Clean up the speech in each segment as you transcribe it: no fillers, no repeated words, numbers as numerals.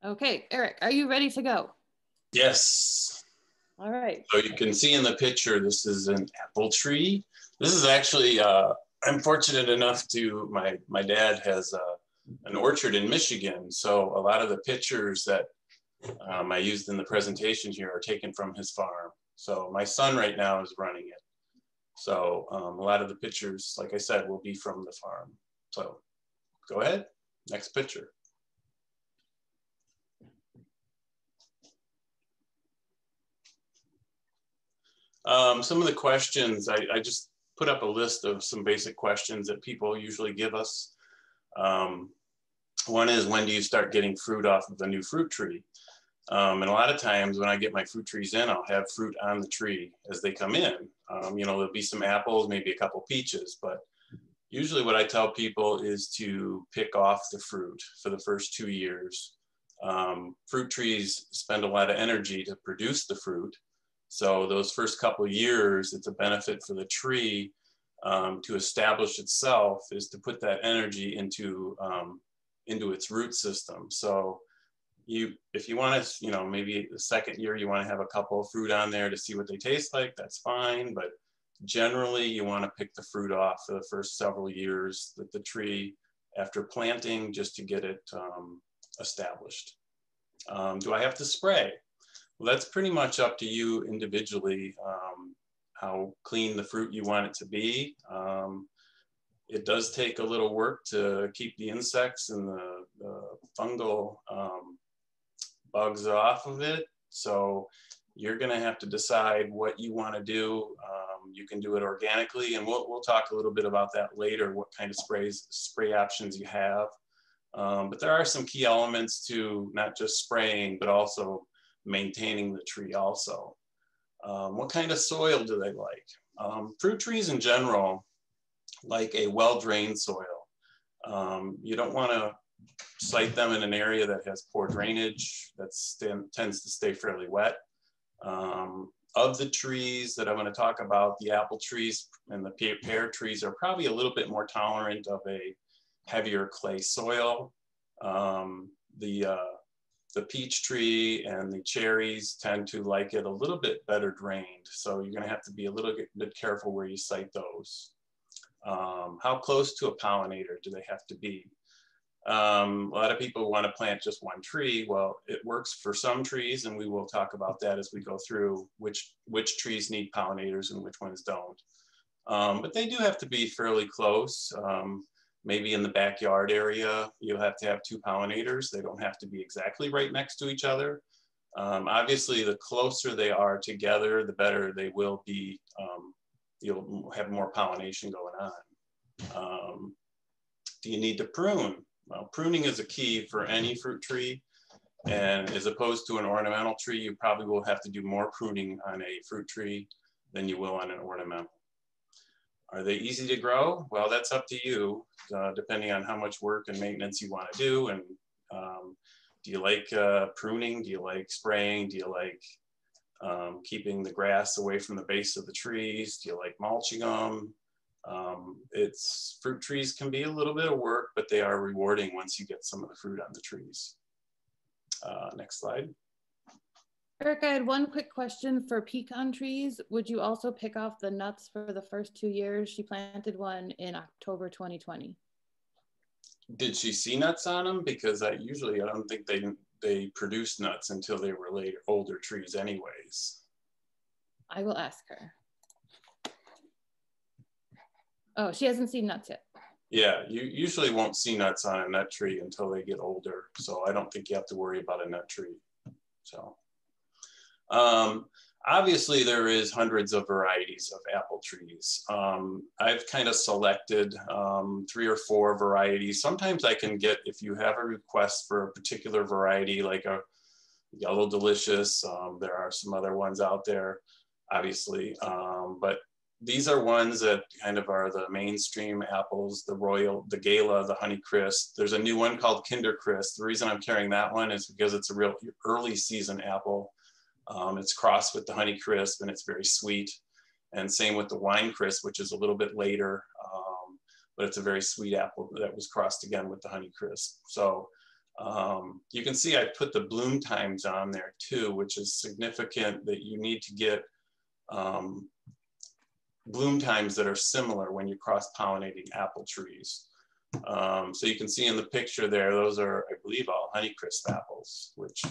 Okay, Eric, are you ready to go? Yes. All right. So you can see in the picture, this is an apple tree. This is actually, I'm fortunate enough to, my dad has an orchard in Michigan. So a lot of the pictures that I used in the presentation here are taken from his farm. So my son right now is running it. So a lot of the pictures, like I said, will be from the farm. So go ahead, next picture. Some of the questions, I just put up a list of some basic questions that people usually give us. One is, when do you start getting fruit off of the new fruit tree? And a lot of times when I get my fruit trees in, I'll have fruit on the tree as they come in. You know, there'll be some apples, maybe a couple peaches, but usually what I tell people is to pick off the fruit for the first 2 years. Fruit trees spend a lot of energy to produce the fruit. So those first couple of years, it's a benefit for the tree to establish itself, is to put that energy into its root system. So if you want to, you know, maybe the second year you want to have a couple of fruit on there to see what they taste like, that's fine. But generally you want to pick the fruit off for the first several years that the tree after planting, just to get it established. Do I have to spray? Well, that's pretty much up to you individually, how clean the fruit you want it to be. It does take a little work to keep the insects and the fungal bugs off of it. So you're gonna have to decide what you wanna do. You can do it organically, and we'll talk a little bit about that later, what kind of spray options you have. But there are some key elements to not just spraying, but also maintaining the tree also. What kind of soil do they like? Fruit trees in general like a well-drained soil. You don't want to site them in an area that has poor drainage, that tends to stay fairly wet. Of the trees that I'm going to talk about, the apple trees and the pear trees are probably a little bit more tolerant of a heavier clay soil. The peach tree and the cherries tend to like it a little bit better drained. So you're gonna have to be a little bit careful where you site those. How close to a pollinator do they have to be? A lot of people want to plant just one tree. Well, it works for some trees, and we will talk about that as we go through which trees need pollinators and which ones don't. But they do have to be fairly close. Maybe in the backyard area, you'll have to have 2 pollinators. They don't have to be exactly right next to each other. Obviously, the closer they are together, the better they will be. You'll have more pollination going on. Do you need to prune? Well, pruning is a key for any fruit tree. And as opposed to an ornamental tree, you probably will have to do more pruning on a fruit tree than you will on an ornamental. Are they easy to grow? Well, that's up to you, depending on how much work and maintenance you want to do. And do you like pruning? Do you like spraying? Do you like keeping the grass away from the base of the trees? Do you like mulching them? Fruit trees can be a little bit of work, but they are rewarding once you get some of the fruit on the trees. Next slide. Eric, I had one quick question for pecan trees. Would you also pick off the nuts for the first 2 years? She planted one in October 2020. Did she see nuts on them? Because I don't think they produce nuts until they were later, older trees anyways. I will ask her. Oh, she hasn't seen nuts yet. Yeah, you usually won't see nuts on a nut tree until they get older. So I don't think you have to worry about a nut tree. So. Obviously there is hundreds of varieties of apple trees. I've kind of selected 3 or 4 varieties. Sometimes I can get, if you have a request for a particular variety, like a Yellow Delicious, there are some other ones out there, obviously, but these are ones that kind of are the mainstream apples, the Royal, the Gala, the Honeycrisp. There's a new one called Kindercrisp. The reason I'm carrying that one is because it's a real early season apple. It's crossed with the Honeycrisp and it's very sweet. And same with the Winecrisp, which is a little bit later, but it's a very sweet apple that was crossed again with the Honeycrisp. So You can see I put the bloom times on there too, which is significant that you need to get bloom times that are similar when you're cross-pollinating apple trees. So you can see in the picture there, those are, I believe, all Honeycrisp apples, which,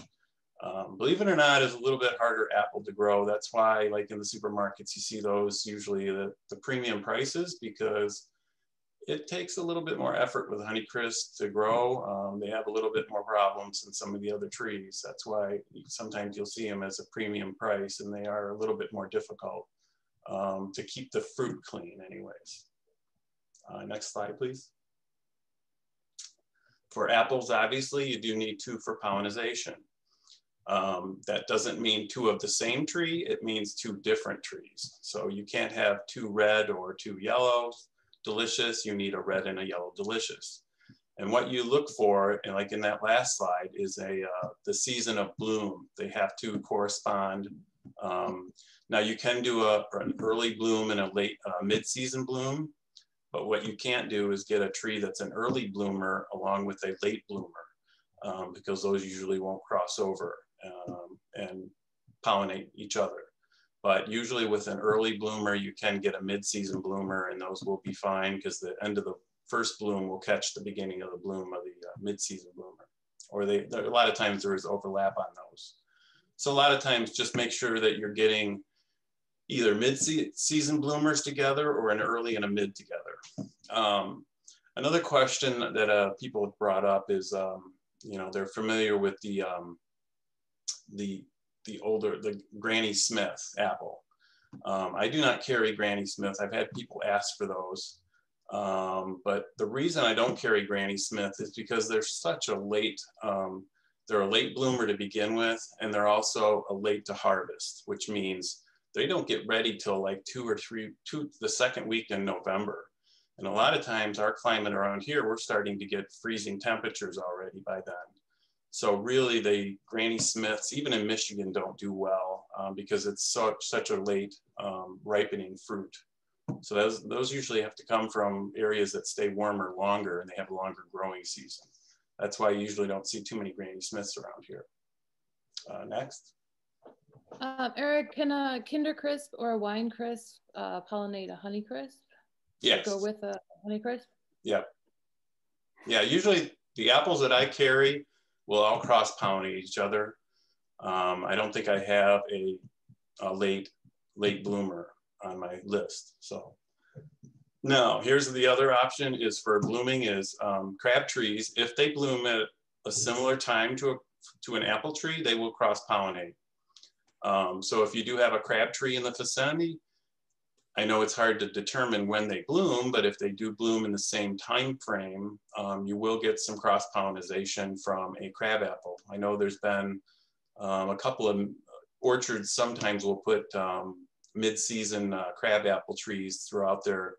believe it or not, is a little bit harder apple to grow. That's why, like in the supermarkets, you see those usually the premium prices, because it takes a little bit more effort with Honeycrisp to grow. They have a little bit more problems than some of the other trees. That's why sometimes you'll see them as a premium price, and they are a little bit more difficult to keep the fruit clean anyways. Next slide, please. For apples, obviously, you do need 2 for pollination. That doesn't mean 2 of the same tree, it means 2 different trees. So you can't have 2 red or 2 yellow delicious, you need a red and a yellow delicious. And what you look for, and like in that last slide, is the season of bloom. They have to correspond. Now you can do an early bloom and a late mid-season bloom, but what you can't do is get a tree that's an early bloomer along with a late bloomer, because those usually won't cross over and pollinate each other. But usually with an early bloomer, you can get a mid-season bloomer, and those will be fine because the end of the first bloom will catch the beginning of the bloom of the mid-season bloomer. Or a lot of times there is overlap on those. So a lot of times just make sure that you're getting either mid-season bloomers together or an early and a mid together. Another question that people have brought up is, you know, they're familiar with the Granny Smith apple. I do not carry Granny Smith. I've had people ask for those. But the reason I don't carry Granny Smith is because they're such a late, they're a late bloomer to begin with, and they're also a late to harvest, which means they don't get ready till like the second week in November. And a lot of times our climate around here, we're starting to get freezing temperatures already by then. So really the Granny Smiths, even in Michigan, don't do well because it's such a late ripening fruit. So those usually have to come from areas that stay warmer longer and they have a longer growing season. That's why you usually don't see too many Granny Smiths around here. Next. Eric, can a Kindercrisp or a Winecrisp pollinate a Honeycrisp? Yes. Go with a Honeycrisp? Yeah. Yeah, usually the apples that I carry will all cross-pollinate each other. I don't think I have a late bloomer on my list. So now here's the other option is for blooming is crab trees. If they bloom at a similar time to an apple tree, they will cross-pollinate. So if you do have a crab tree in the vicinity, I know it's hard to determine when they bloom, but if they do bloom in the same time frame, you will get some cross-pollination from a crab apple. I know there's been a couple of orchards sometimes will put mid-season crab apple trees throughout their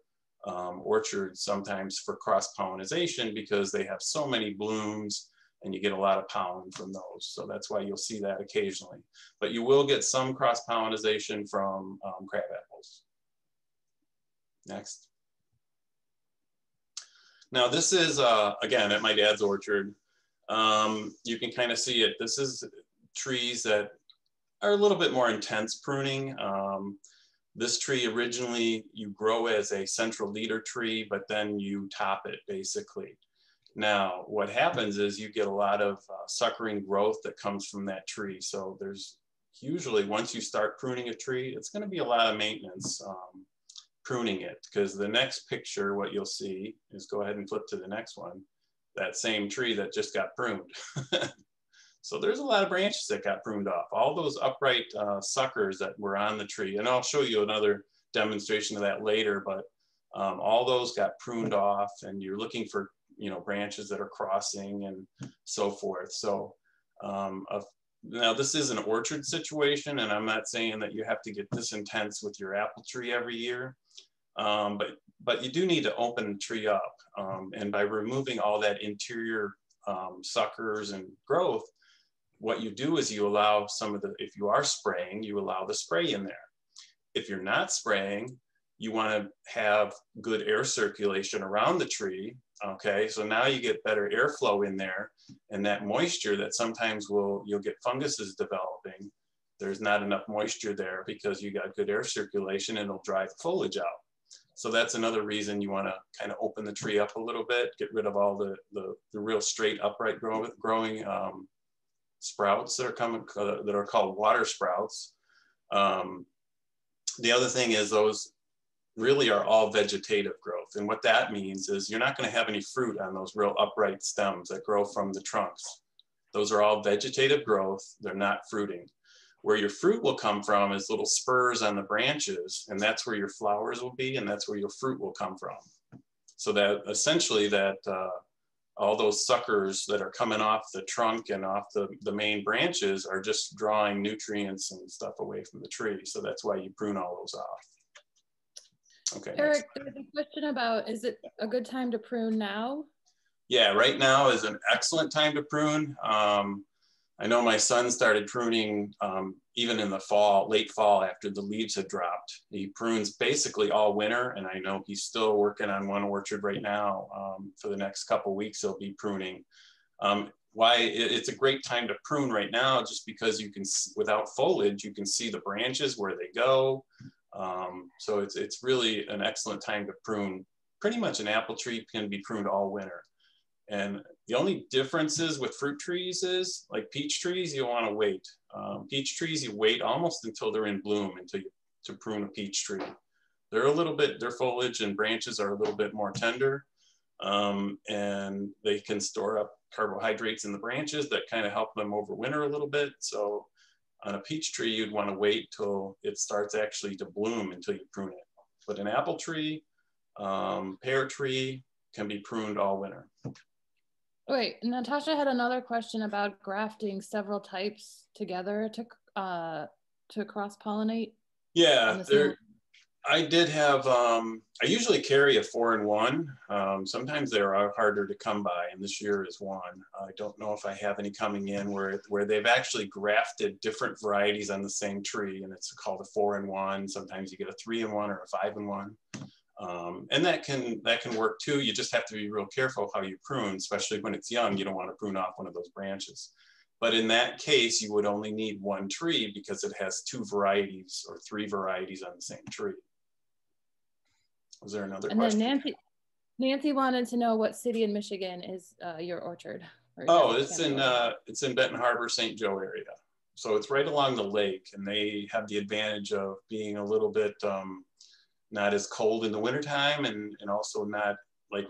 orchards sometimes for cross-pollination because they have so many blooms and you get a lot of pollen from those. So that's why you'll see that occasionally. But you will get some cross-pollination from crab apples. Next. Now this is, again, at my dad's orchard. You can kind of see it. This is trees that are a little bit more intense pruning. This tree originally you grow as a central leader tree, but then you top it basically. Now what happens is you get a lot of suckering growth that comes from that tree. So there's usually, once you start pruning a tree, it's going to be a lot of maintenance pruning it, because the next picture, what you'll see is, go ahead and flip to the next one, that same tree that just got pruned. So there's a lot of branches that got pruned off, all those upright suckers that were on the tree. And I'll show you another demonstration of that later, but all those got pruned off, and you're looking for, you know, branches that are crossing and so forth. So now this is an orchard situation, and I'm not saying that you have to get this intense with your apple tree every year, but you do need to open the tree up. And by removing all that interior suckers and growth, what you do is you allow some of the, if you are spraying, you allow the spray in there. If you're not spraying, you want to have good air circulation around the tree, Okay, so now you get better airflow in there, and that moisture that sometimes you'll get funguses developing. There's not enough moisture there because you got good air circulation, and it'll dry the foliage out. So that's another reason you want to kind of open the tree up a little bit, get rid of all the real straight upright growing sprouts that are coming that are called water sprouts. The other thing is those really are all vegetative growth. And what that means is you're not going to have any fruit on those real upright stems that grow from the trunks. Those are all vegetative growth. They're not fruiting. Where your fruit will come from is little spurs on the branches, and that's where your flowers will be, and that's where your fruit will come from. So that essentially all those suckers that are coming off the trunk and off the main branches are just drawing nutrients and stuff away from the tree. So that's why you prune all those off. Okay. Eric, there's a question about, is it a good time to prune now? Yeah, right now is an excellent time to prune. I know my son started pruning even in the fall, late fall, after the leaves had dropped. He prunes basically all winter, and I know he's still working on one orchard right now. For the next couple of weeks, he'll be pruning. Why it's a great time to prune right now, just because you can, without foliage, you can see the branches where they go. So it's really an excellent time to prune. Pretty much an apple tree can be pruned all winter. And the only differences with fruit trees is, like peach trees, you want to wait. Peach trees, you wait almost until they're in bloom to prune a peach tree. They're a little bit, their foliage and branches are a little bit more tender, and they can store up carbohydrates in the branches that kind of help them overwinter a little bit. So on a peach tree, you'd want to wait till it starts actually to bloom until you prune it. But an apple tree, pear tree can be pruned all winter. Wait, Natasha had another question about grafting several types together to cross-pollinate. Yeah, I did have, I usually carry a 4-in-1. Sometimes they are harder to come by, and this year is one. I don't know if I have any coming in where they've actually grafted different varieties on the same tree, and it's called a 4-in-1. Sometimes you get a 3-in-1 or a 5-in-1. And that can work too. You just have to be real careful how you prune, especially when it's young. You don't want to prune off one of those branches. But in that case, you would only need one tree because it has 2 varieties or 3 varieties on the same tree. Was there another question? And then Nancy wanted to know what city in Michigan is your orchard. Oh, it's in Benton Harbor, St. Joe area. So it's right along the lake, and they have the advantage of being a little bit not as cold in the wintertime, and also not like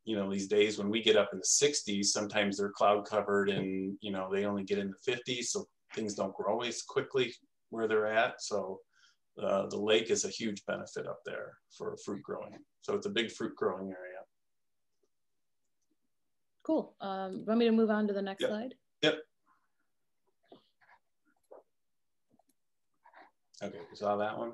these days when we get up in the 60s, sometimes they're cloud covered, and they only get in the 50s, so things don't grow as quickly where they're at. So the lake is a huge benefit up there for fruit growing. So it's a big fruit growing area. Cool. Want me to move on to the next slide? Yep. Okay, we saw that one.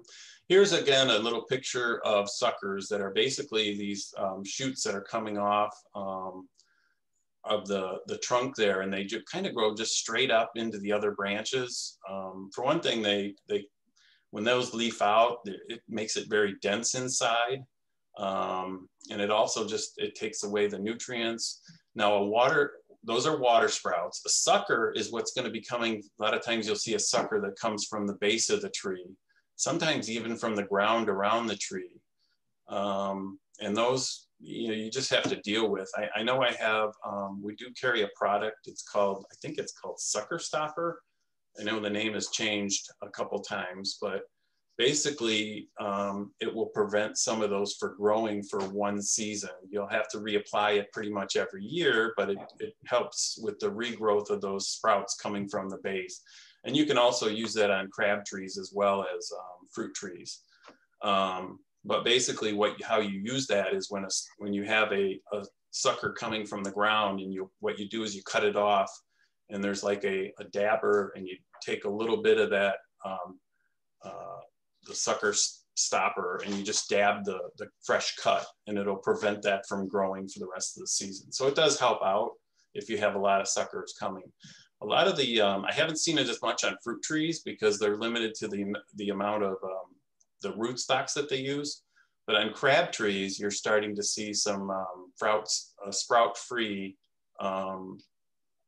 Here's again a little picture of suckers that are basically these shoots that are coming off of the trunk there, and they just kind of grow just straight up into the other branches. For one thing, when those leaf out, it makes it very dense inside, and it also it takes away the nutrients. Now those are water sprouts. A sucker is what's going to be coming. A lot of times you'll see a sucker that comes from the base of the tree, sometimes even from the ground around the tree. And those, you just have to deal with. I know I have, we do carry a product. I think it's called Sucker Stopper. I know the name has changed a couple times, but basically it will prevent some of those for growing for one season. You'll have to reapply it pretty much every year, but it helps with the regrowth of those sprouts coming from the base. And you can also use that on crab trees as well as fruit trees. But basically how you use that is when you have a sucker coming from the ground, and what you do is you cut it off, and there's like a dabber, and you take a little bit of that the sucker stopper, and you just dab the fresh cut, and it'll prevent that from growing for the rest of the season. So it does help out if you have a lot of suckers coming. A lot of I haven't seen it as much on fruit trees because they're limited to the amount of the root stocks that they use. But on crab trees, you're starting to see some sprout-free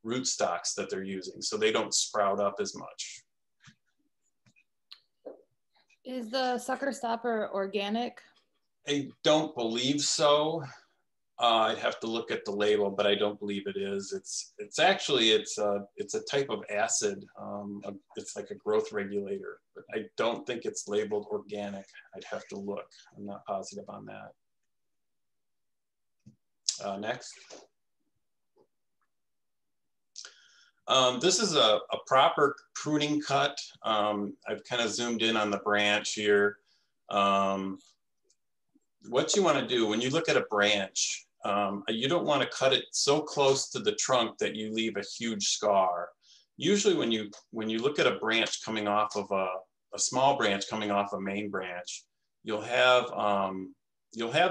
rootstocks that they're using, so they don't sprout up as much. Is the sucker stopper organic? I don't believe so. I'd have to look at the label, but I don't believe it is. It's actually a type of acid. It's like a growth regulator, but I don't think it's labeled organic. I'd have to look. I'm not positive on that. Next. This is a proper pruning cut. I've kind of zoomed in on the branch here. What you want to do when you look at a branch, you don't want to cut it so close to the trunk that you leave a huge scar. Usually when you look at a branch coming off of a small branch coming off a main branch, you'll have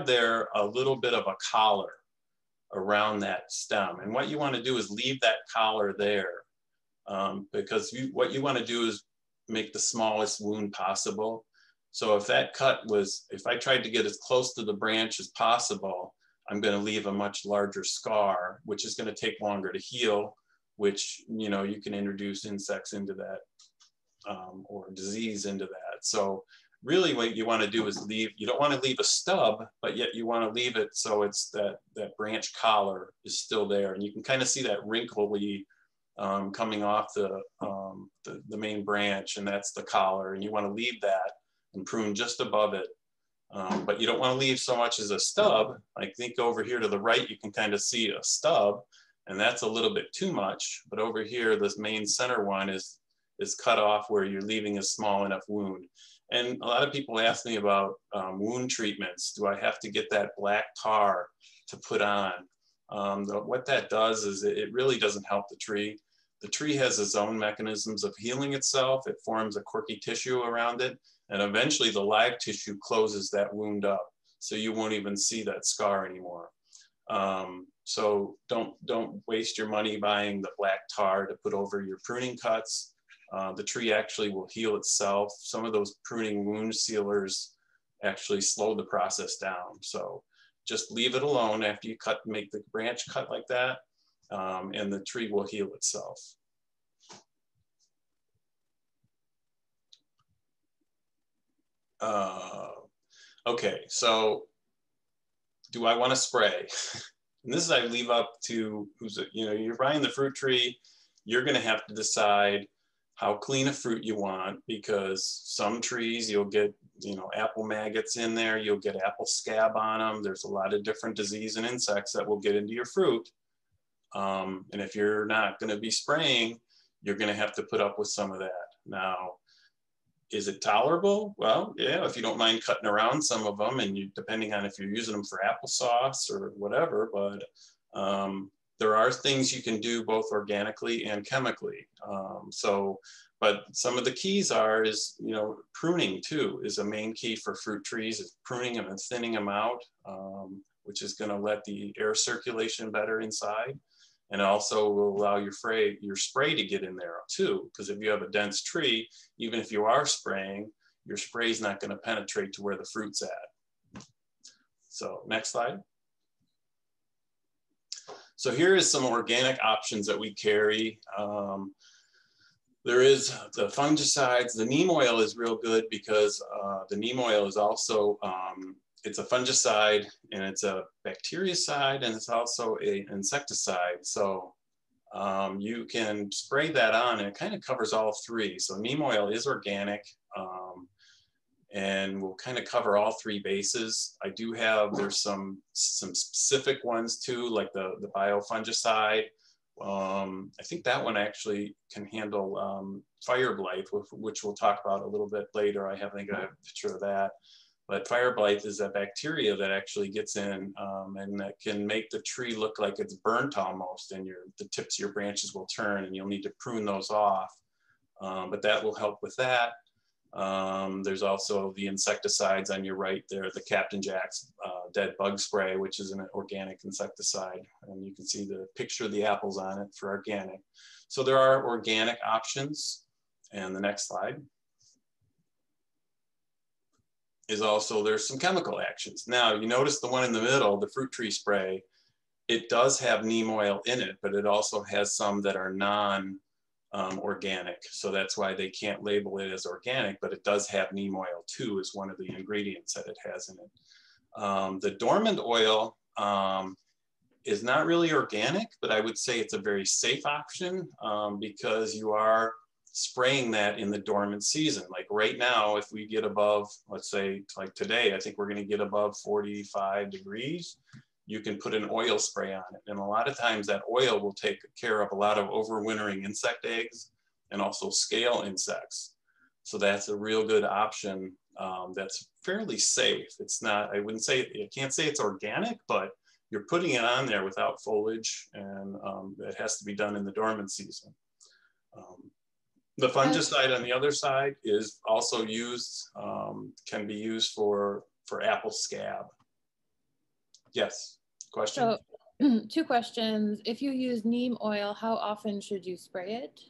there a little bit of a collar around that stem. And what you want to do is leave that collar there, because what you want to do is make the smallest wound possible. So if that cut was, if I tried to get as close to the branch as possible, I'm going to leave a much larger scar, which is going to take longer to heal, which, you know, you can introduce insects into that or disease into that. So really what you want to do is leave, you don't want to leave a stub, but yet you want to leave it so it's that branch collar is still there. And you can kind of see that wrinkly coming off the main branch, and that's the collar. And you want to leave that and prune just above it. But you don't want to leave so much as a stub. I think over here to the right, you can kind of see a stub, and that's a little bit too much. But over here, this main center one is cut off where you're leaving a small enough wound. And a lot of people ask me about wound treatments. Do I have to get that black tar to put on? What that does is it really doesn't help the tree. The tree has its own mechanisms of healing itself. It forms a corky tissue around it, and eventually the live tissue closes that wound up, so you won't even see that scar anymore. So don't waste your money buying the black tar to put over your pruning cuts. The tree actually will heal itself. Some of those pruning wound sealers actually slow the process down. So just leave it alone after you make the branch cut like that, and the tree will heal itself. Okay, so do I want to spray? And this is I leave up to you're buying the fruit tree. You're going to have to decide how clean a fruit you want, because some trees you'll get apple maggots in there, you'll get apple scab on them. There's a lot of different disease and insects that will get into your fruit. And if you're not going to be spraying, you're going to have to put up with some of that. Now, is it tolerable? Well, yeah, if you don't mind cutting around some of them, and depending on if you're using them for applesauce or whatever, but there are things you can do both organically and chemically. But some of the keys is pruning too is a main key for fruit trees, is pruning them and thinning them out, which is going to let the air circulation better inside. And also will allow your spray to get in there too, because if you have a dense tree, even if you are spraying, your spray is not going to penetrate to where the fruit's at. So next slide. So here is some organic options that we carry. There is the fungicides. The neem oil is real good because the neem oil is also it's a fungicide, and it's a bactericide, and it's also an insecticide. So you can spray that on, and it kind of covers all three. So neem oil is organic, and will kind of cover all three bases. I do have, there's some specific ones too, like the biofungicide. I think that one actually can handle fire blight, which we'll talk about a little bit later. I think I have a picture of that. But fire blight is a bacteria that actually gets in, and that can make the tree look like it's burnt almost, and the tips of your branches will turn, and you'll need to prune those off. But that will help with that. There's also the insecticides on your right there, the Captain Jack's dead bug spray, which is an organic insecticide. And you can see the picture of the apples on it for organic. So there are organic options. And the next slide. is also there's some chemical actions. Now you notice the one in the middle, the fruit tree spray, it does have neem oil in it, but it also has some that are non-organic. So that's why they can't label it as organic, but it does have neem oil too, is one of the ingredients that it has in it. The dormant oil is not really organic, but I would say it's a very safe option because you are spraying that in the dormant season. Like right now, if we get above, let's say like today, I think we're going to get above 45 degrees, you can put an oil spray on it. And a lot of times that oil will take care of a lot of overwintering insect eggs and also scale insects. So that's a real good option that's fairly safe. It's not, I wouldn't say, I can't say it's organic, but you're putting it on there without foliage, and it has to be done in the dormant season. The fungicide on the other side is also used, can be used for apple scab. Yes, question? So 2 questions. If you use neem oil, how often should you spray it?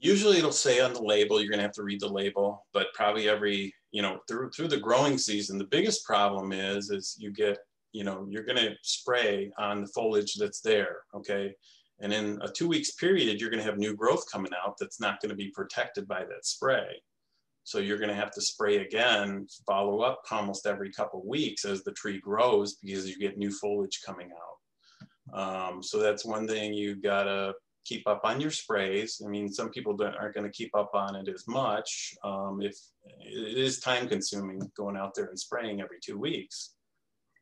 Usually it'll say on the label, you're gonna have to read the label, but probably every, you know, through the growing season, the biggest problem is you get, you know, you're gonna spray on the foliage that's there, okay? And in a 2 weeks period, you're gonna have new growth coming out that's not gonna be protected by that spray. So you're gonna have to spray again, follow up almost every couple of weeks as the tree grows because you get new foliage coming out. So that's one thing you gotta keep up on your sprays. I mean, some people aren't gonna keep up on it as much. If it is time consuming going out there and spraying every 2 weeks.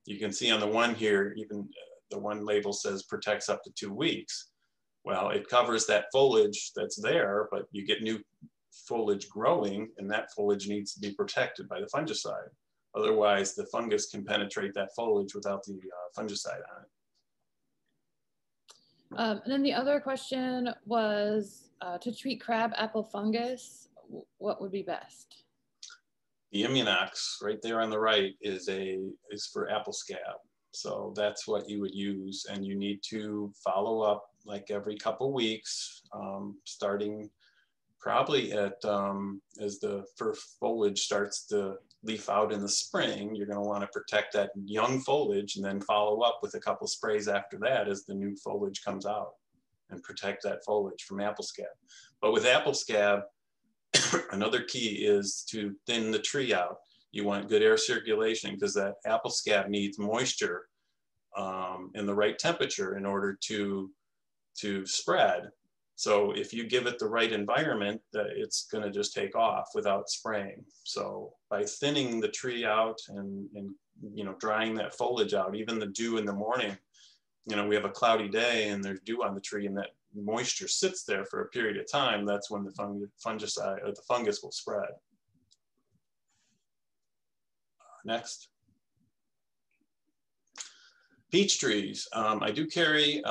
You can see on the one here, even the one label says protects up to 2 weeks. Well, it covers that foliage that's there, but you get new foliage growing, and that foliage needs to be protected by the fungicide. Otherwise, the fungus can penetrate that foliage without the fungicide on it. And then the other question was to treat crab apple fungus, what would be best? The Immunox right there on the right is for apple scab. So that's what you would use, and you need to follow up like every couple weeks, starting probably at as the first foliage starts to leaf out in the spring. You're going to want to protect that young foliage and then follow up with a couple sprays after that as the new foliage comes out and protect that foliage from apple scab. But with apple scab, another key is to thin the tree out. You want good air circulation because that apple scab needs moisture in the right temperature in order to spread. So if you give it the right environment, it's going to just take off without spraying. So by thinning the tree out and you know, drying that foliage out, even the dew in the morning, you know, we have a cloudy day and there's dew on the tree and that moisture sits there for a period of time, that's when the fungicide or the fungus will spread. Next. Peach trees. I do carry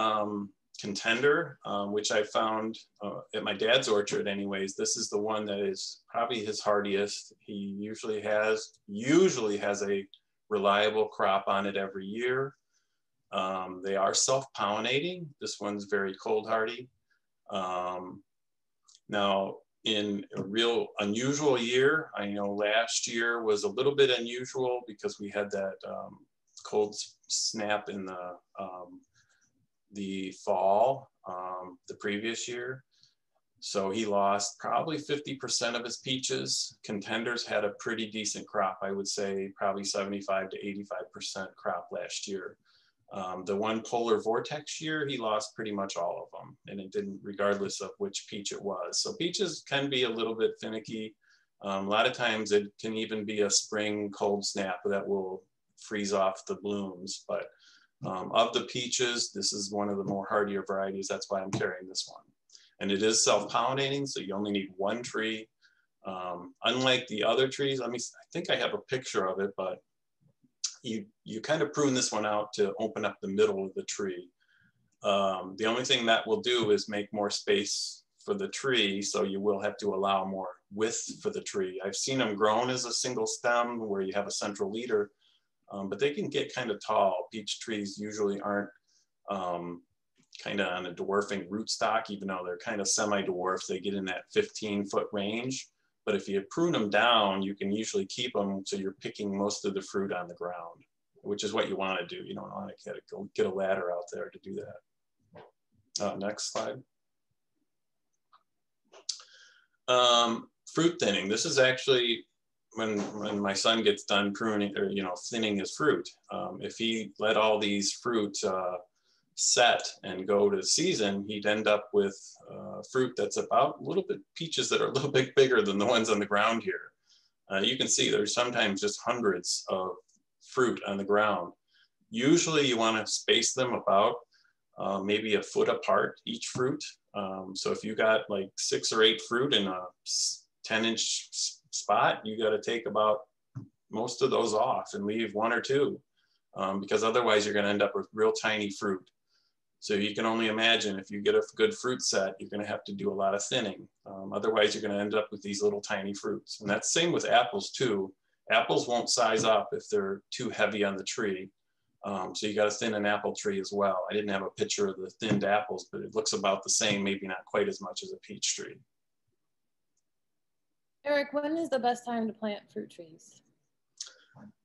Contender, which I found at my dad's orchard anyways. This is the one that is probably his hardiest. He usually has a reliable crop on it every year. They are self-pollinating. This one's very cold hardy. Now, in a real unusual year, I know last year was a little bit unusual because we had that cold snap in the fall, the previous year. So he lost probably 50% of his peaches. Contenders had a pretty decent crop. I would say probably 75 to 85% crop last year. The one polar vortex year, he lost pretty much all of them, and it didn't, regardless of which peach it was. So peaches can be a little bit finicky. A lot of times it can even be a spring cold snap that will freeze off the blooms. But of the peaches, this is one of the more hardier varieties. That's why I'm carrying this one. And it is self-pollinating, so you only need one tree. Unlike the other trees, I think I have a picture of it, but you kind of prune this one out to open up the middle of the tree. The only thing that will do is make more space for the tree, so you will have to allow more width for the tree. I've seen them grown as a single stem where you have a central leader, but they can get kind of tall. Peach trees usually aren't kind of on a dwarfing rootstock, even though they're kind of semi-dwarf. They get in that 15-foot range. But if you prune them down, you can usually keep them so you're picking most of the fruit on the ground, which is what you want to do. You don't want to get a ladder out there to do that. Next slide. Fruit thinning. This is actually when my son gets done pruning or thinning his fruit. If he let all these fruit set and go to season, he'd end up with fruit that's about peaches that are a little bit bigger than the ones on the ground here. You can see there's sometimes just hundreds of fruit on the ground. Usually you want to space them about maybe a foot apart each fruit. So if you got like 6 or 8 fruit in a 10-inch spot, you got to take about most of those off and leave 1 or 2, because otherwise you're going to end up with real tiny fruit. So you can only imagine if you get a good fruit set, you're going to have to do a lot of thinning. Otherwise you're going to end up with these little tiny fruits. And that's the same with apples too. Apples won't size up if they're too heavy on the tree. So you got to thin an apple tree as well. I didn't have a picture of the thinned apples, but it looks about the same, maybe not quite as much as a peach tree. Eric, when is the best time to plant fruit trees?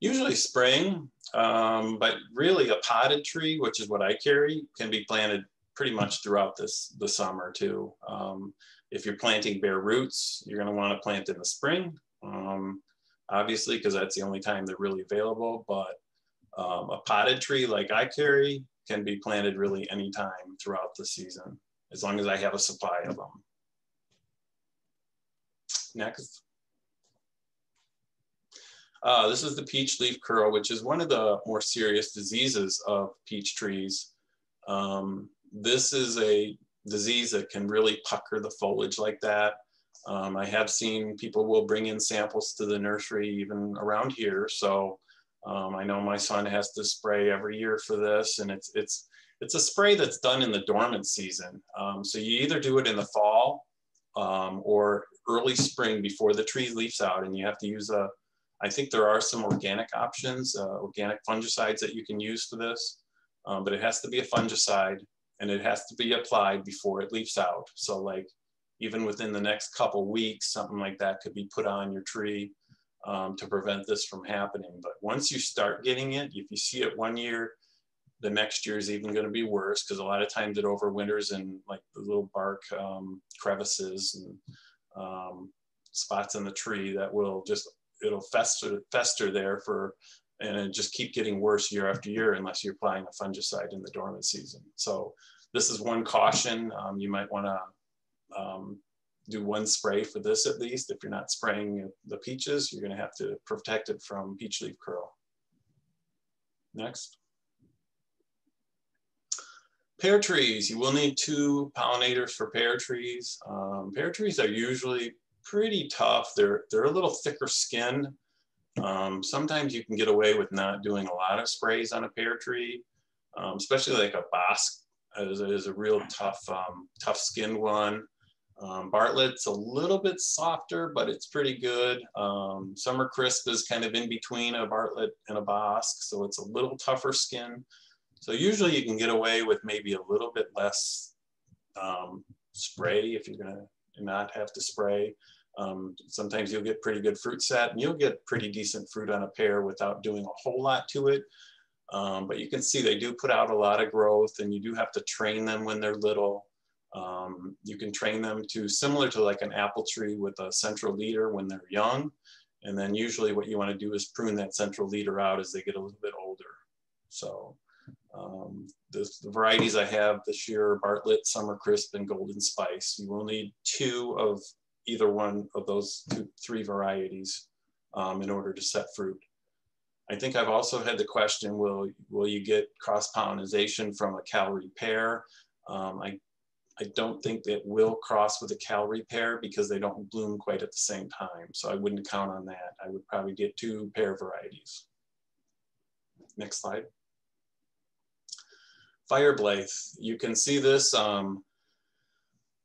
Usually spring, but really a potted tree, which is what I carry, can be planted pretty much throughout the summer too. If you're planting bare roots, you're going to want to plant in the spring, obviously, because that's the only time they're really available. But a potted tree like I carry can be planted really anytime throughout the season, as long as I have a supply of them. Next. This is the peach leaf curl, which is one of the more serious diseases of peach trees. This is a disease that can really pucker the foliage like that. I have seen people will bring in samples to the nursery even around here. So I know my son has to spray every year for this, and it's a spray that's done in the dormant season. So you either do it in the fall or early spring before the tree leaves out, and you have to use I think there are some organic options, organic fungicides that you can use for this, but it has to be a fungicide and it has to be applied before it leaves out. So like even within the next couple weeks, something like that could be put on your tree to prevent this from happening. But once you start getting it, if you see it one year, the next year is even going to be worse, because a lot of times it overwinters in like the little bark crevices and spots in the tree that will it'll fester there and it just keep getting worse year after year unless you're applying a fungicide in the dormant season. So this is one caution. You might want to do one spray for this at least. If you're not spraying the peaches, you're going to have to protect it from peach leaf curl. Next. Pear trees. You will need 2 pollinators for pear trees. Pear trees are usually pretty tough. They're a little thicker skinned. Sometimes you can get away with not doing a lot of sprays on a pear tree, especially like a bosque is a real tough skinned one. Bartlett's a little bit softer, but it's pretty good. Summer Crisp is kind of in between a Bartlett and a bosque, so it's a little tougher skin. So usually you can get away with maybe a little bit less spray if you're going to not have to spray. Sometimes you'll get pretty good fruit set, and you'll get pretty decent fruit on a pear without doing a whole lot to it. But you can see they do put out a lot of growth, and you do have to train them when they're little. You can train them to similar to like an apple tree with a central leader when they're young. And then usually what you want to do is prune that central leader out as they get a little bit older. So the varieties I have this year are Bartlett, Summer Crisp, and Golden Spice. You will need 2 of either one of those 3 varieties in order to set fruit. I think I've also had the question, will you get cross-pollination from a Callery pear? I don't think it will cross with a Callery pear because they don't bloom quite at the same time. So I wouldn't count on that. I would probably get 2 pear varieties. Next slide. Fire Blight. You can see this.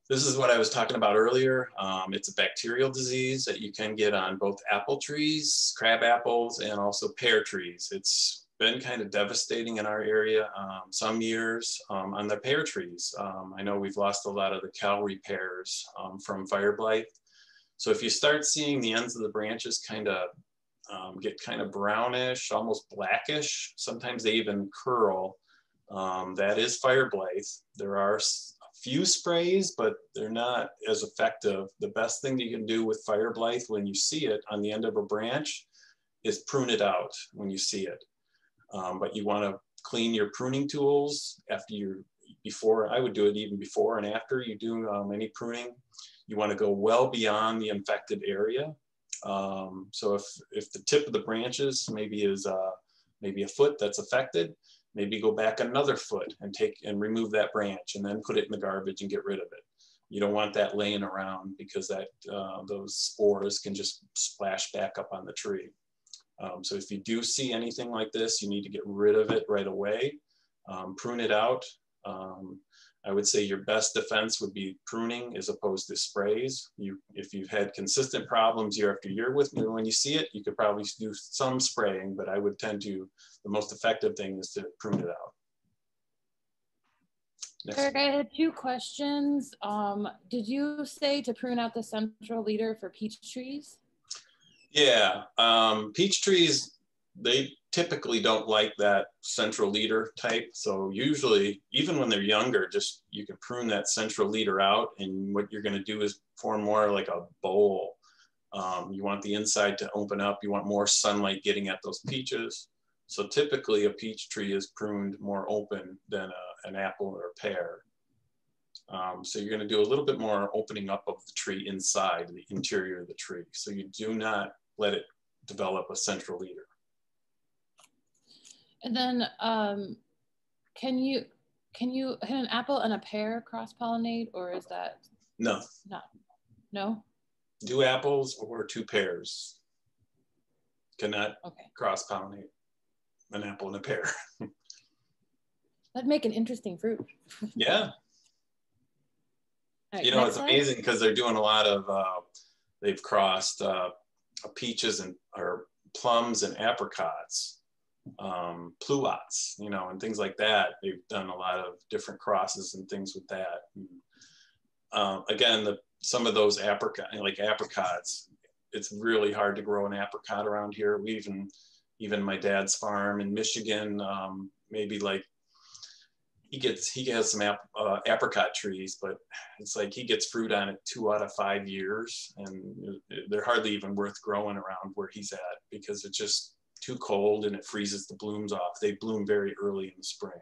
This is what I was talking about earlier. It's a bacterial disease that you can get on both apple trees, crab apples, and also pear trees. It's been kind of devastating in our area some years on the pear trees. I know we've lost a lot of the Callery pears from fire blight. So if you start seeing the ends of the branches kind of get kind of brownish, almost blackish, sometimes they even curl, that is fire blight. There are a few sprays, but they're not as effective. The best thing you can do with fire blight when you see it on the end of a branch is prune it out when you see it. But you want to clean your pruning tools before. I would do it even before and after you do any pruning. You want to go well beyond the infected area. So if the tip of the branches maybe is maybe a foot that's affected, maybe go back another foot and remove that branch and then put it in the garbage and get rid of it. You don't want that laying around because those spores can just splash back up on the tree. So if you do see anything like this, you need to get rid of it right away. Prune it out. I would say your best defense would be pruning as opposed to sprays. If you've had consistent problems year after year with me, when you see it, you could probably do some spraying, but I would tend to, the most effective thing is to prune it out. Eric, I had 2 questions. Did you say to prune out the central leader for peach trees? Yeah, peach trees, they typically don't like that central leader type. So usually, even when they're younger, you can prune that central leader out, and what you're going to do is form more like a bowl. You want the inside to open up. You want more sunlight getting at those peaches. So typically, a peach tree is pruned more open than an apple or a pear. So you're going to do a little bit more opening up of the tree inside, the interior of the tree. So you do not let it develop a central leader. And then can you an apple and a pear cross-pollinate, or is that? No. No? 2 apples or 2 pears cannot cross-pollinate an apple and a pear. That'd make an interesting fruit. Yeah. Right, you know, it's slide. amazing because they're doing a lot of, they've crossed peaches or plums and apricots, pluots, you know, and things like that. They've done a lot of different crosses and things with that. And, again, some of those apricots, it's really hard to grow an apricot around here. We even my dad's farm in Michigan, maybe like he has some apricot trees, but it's like he gets fruit on it 2 out of 5 years, and they're hardly even worth growing around where he's at because it's just too cold and it freezes the blooms off. They bloom very early in the spring.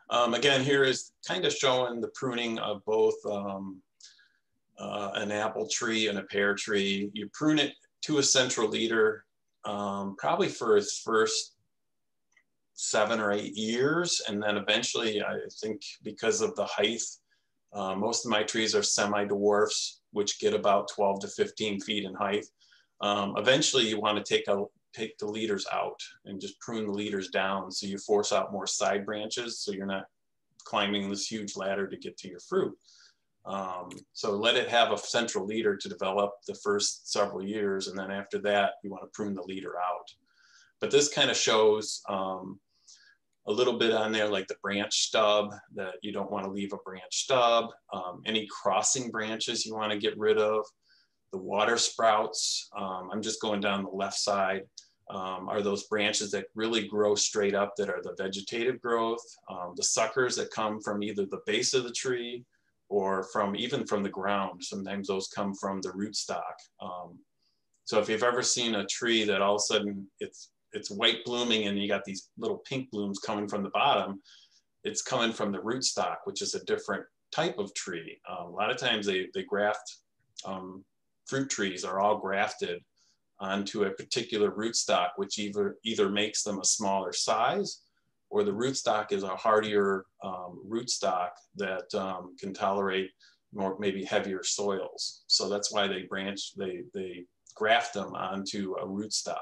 Again, here is kind of showing the pruning of both an apple tree and a pear tree. You prune it to a central leader probably for its first 7 or 8 years. And then eventually, I think because of the height, most of my trees are semi-dwarfs, which get about 12 to 15 feet in height. Eventually, you want to take the leaders out and just prune the leaders down so you force out more side branches so you're not climbing this huge ladder to get to your fruit. So let it have a central leader to develop the first several years, and then after that you want to prune the leader out. But this kind of shows a little bit on there like the branch stub, that you don't want to leave a branch stub. Any crossing branches you want to get rid of. The water sprouts, I'm just going down the left side, are those branches that really grow straight up that are the vegetative growth. The suckers that come from either the base of the tree or even from the ground. Sometimes those come from the rootstock. So if you've ever seen a tree that all of a sudden it's white blooming and you got these little pink blooms coming from the bottom, it's coming from the rootstock, which is a different type of tree. A lot of times they graft, fruit trees are all grafted onto a particular rootstock, which either makes them a smaller size, or the rootstock is a hardier rootstock that can tolerate more, maybe heavier soils. So that's why they graft them onto a rootstock.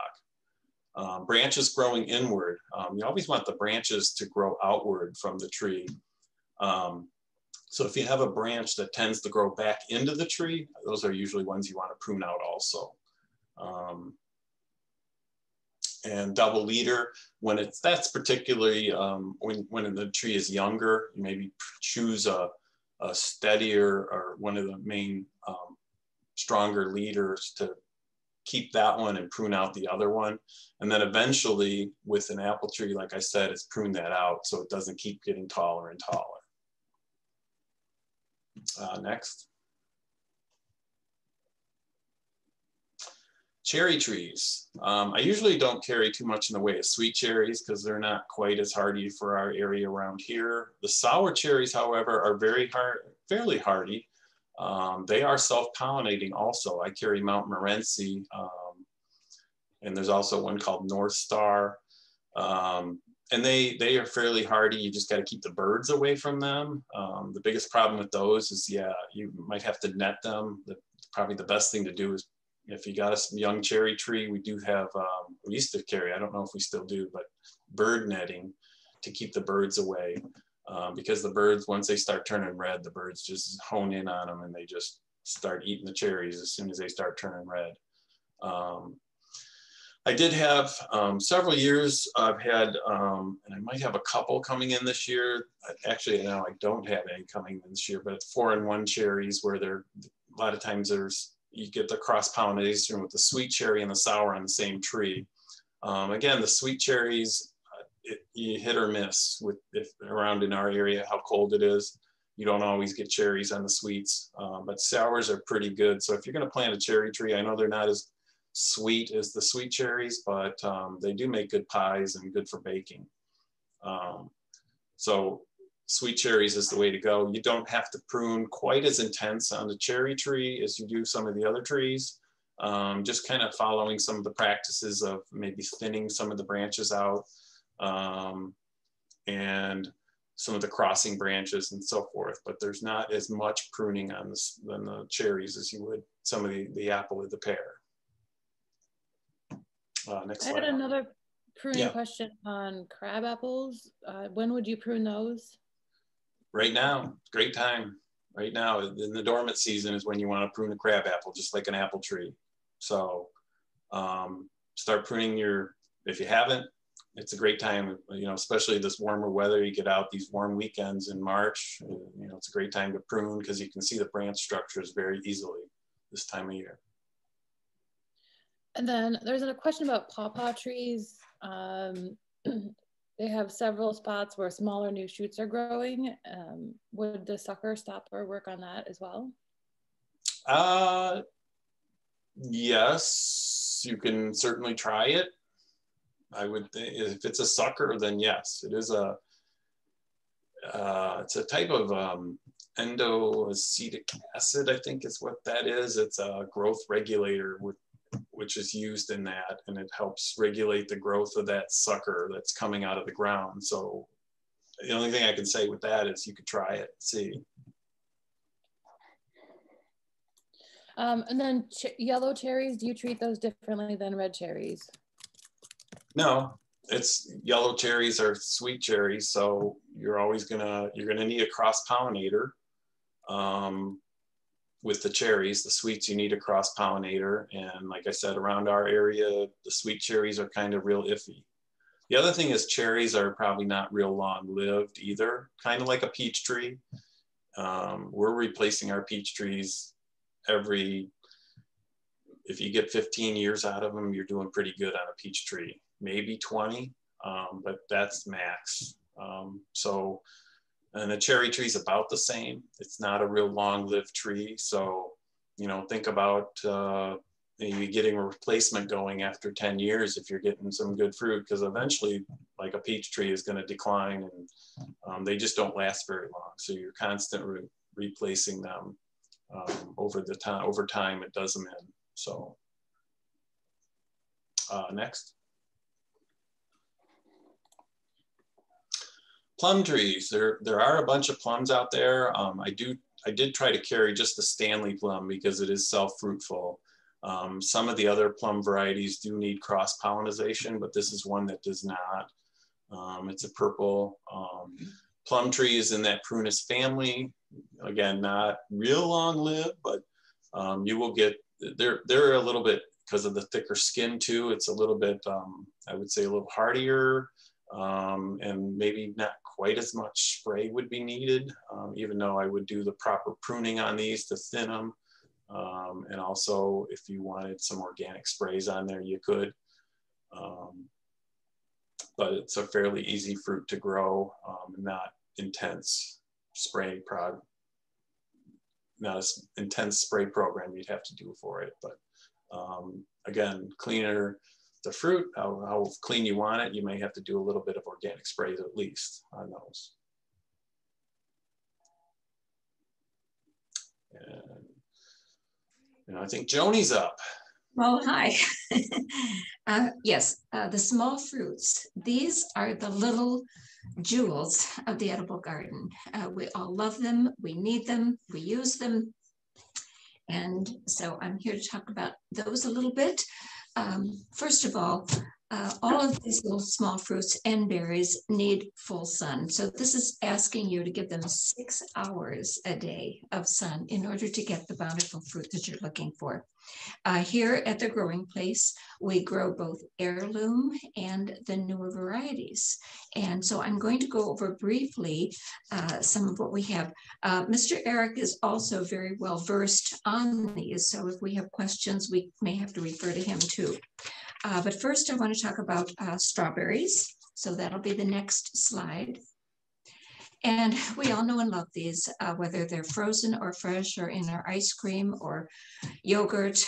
Branches growing inward. You always want the branches to grow outward from the tree. So if you have a branch that tends to grow back into the tree, those are usually ones you want to prune out also. And double leader, that's particularly when the tree is younger, you maybe choose a steadier or one of the main stronger leaders to keep that one and prune out the other one. And then eventually with an apple tree, like I said, it's prune that out so it doesn't keep getting taller and taller. Next. Cherry trees. I usually don't carry too much in the way of sweet cherries because they're not quite as hardy for our area around here. The sour cherries, however, are fairly hardy. They are self-pollinating also. I carry Mount Morency, and there's also one called North Star. And they are fairly hardy. You just got to keep the birds away from them. The biggest problem with those is, yeah, you might have to net them. Probably the best thing to do is, if you got a young cherry tree, we do have, we used to carry, I don't know if we still do, but bird netting to keep the birds away. Because the birds, once they start turning red, the birds just hone in on them and they just start eating the cherries as soon as they start turning red. I did have several years, I've had, and I might have a couple coming in this year. Actually, no, I don't have any coming in this year, but 4-in-1 cherries where a lot of times you get the cross-pollination with the sweet cherry and the sour on the same tree. Again, the sweet cherries, you hit or miss with if around in our area how cold it is. You don't always get cherries on the sweets, but sours are pretty good. So if you're going to plant a cherry tree, I know they're not as sweet as the sweet cherries, but they do make good pies and good for baking. So sweet cherries is the way to go. You don't have to prune quite as intense on the cherry tree as you do some of the other trees. Just kind of following some of the practices of maybe thinning some of the branches out and some of the crossing branches and so forth. But there's not as much pruning on the cherries as you would some of the apple or the pear. Next slide. I had another pruning question on crab apples. When would you prune those? Right now, great time. Right now, in the dormant season is when you want to prune a crab apple, just like an apple tree. So start pruning if you haven't, it's a great time, especially this warmer weather, you get out these warm weekends in March, it's a great time to prune because you can see the branch structures very easily this time of year. And then there's a question about pawpaw trees. They have several spots where smaller new shoots are growing. Would the sucker stopper work on that as well? Yes, you can certainly try it. I would think if it's a sucker, then yes, it is it's a type of endoacetic acid, I think is what that is. It's a growth regulator which is used in that, and it helps regulate the growth of that sucker that's coming out of the ground. So the only thing I can say with that is you could try it, see. And then yellow cherries, do you treat those differently than red cherries? No, yellow cherries are sweet cherries, so you're gonna need a cross pollinator. With the cherries, the sweets, you need a cross pollinator. And like I said, around our area, the sweet cherries are kind of real iffy. The other thing is cherries are probably not real long lived either, kind of like a peach tree. We're replacing our peach trees if you get 15 years out of them, you're doing pretty good on a peach tree, maybe 20, but that's max. And a cherry tree is about the same. It's not a real long-lived tree. So, think about maybe getting a replacement going after 10 years if you're getting some good fruit, because eventually, like a peach tree is going to decline and they just don't last very long. So you're constantly replacing them over time, it does them in. So next. Plum trees. There are a bunch of plums out there. I did try to carry just the Stanley plum because it is self-fruitful. Some of the other plum varieties do need cross-pollination, but this is one that does not. It's a purple. Plum tree is in that Prunus family. Again, not real long-lived, but you will get, they're a little bit because of the thicker skin too. It's a little bit, I would say a little hardier, and maybe not quite as much spray would be needed, even though I would do the proper pruning on these to thin them. And also if you wanted some organic sprays on there, you could. But it's a fairly easy fruit to grow, not intense spray not as intense spray program you'd have to do for it. But again, cleaner the fruit, how clean you want it, you may have to do a little bit of organic sprays at least on those. And I think Joni's up. Well, hi. Yes, the small fruits. These are the little jewels of the edible garden. We all love them, we need them, we use them. And so I'm here to talk about those a little bit. First of all of these little small fruits and berries need full sun. So this is asking you to give them 6 hours a day of sun in order to get the bountiful fruit that you're looking for. Here at the growing place, we grow both heirloom and the newer varieties. And so I'm going to go over briefly some of what we have. Mr. Eric is also very well versed on these. So if we have questions, we may have to refer to him too. But first I want to talk about strawberries. So that'll be the next slide. And we all know and love these, whether they're frozen or fresh or in our ice cream or yogurt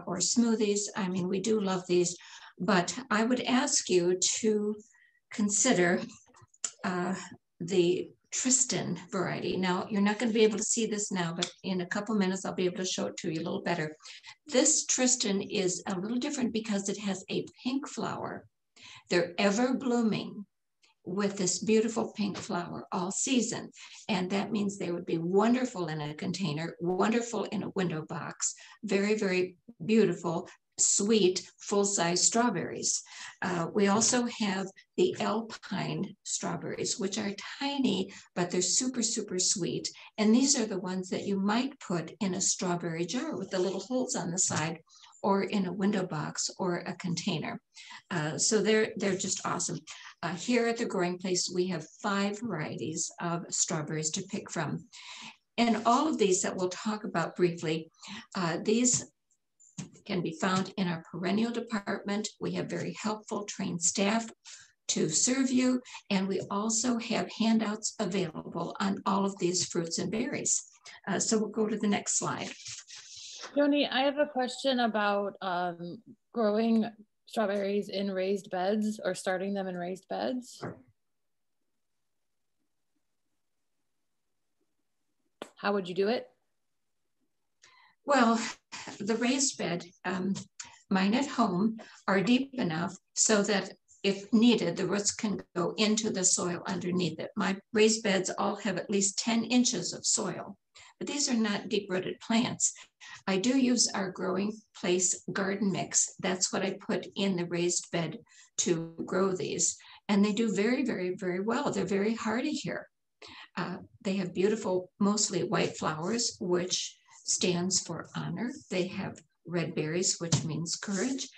or smoothies. I mean, we do love these, but I would ask you to consider the Tristan variety. Now, you're not going to be able to see this now, but in a couple minutes, I'll be able to show it to you a little better. This Tristan is a little different because it has a pink flower. They're ever blooming with this beautiful pink flower all season. And that means they would be wonderful in a container, wonderful in a window box, very, very beautiful, sweet, full-size strawberries. We also have the alpine strawberries, which are tiny, but they're super, super sweet. And these are the ones that you might put in a strawberry jar with the little holes on the side, or in a window box or a container. So they're just awesome. Here at the growing place, we have 5 varieties of strawberries to pick from. And all of these that we'll talk about briefly, these can be found in our perennial department. We have very helpful trained staff to serve you. And we also have handouts available on all of these fruits and berries. So we'll go to the next slide. Joanie, I have a question about growing strawberries in raised beds or starting them in raised beds. How would you do it? Well, the raised bed, mine at home are deep enough so that if needed, the roots can go into the soil underneath it. My raised beds all have at least 10 inches of soil, but these are not deep-rooted plants. I do use our growing place garden mix. That's what I put in the raised bed to grow these. And they do very, very, very well. They're very hardy here. They have beautiful, mostly white flowers, which stands for honor. They have red berries, which means courage.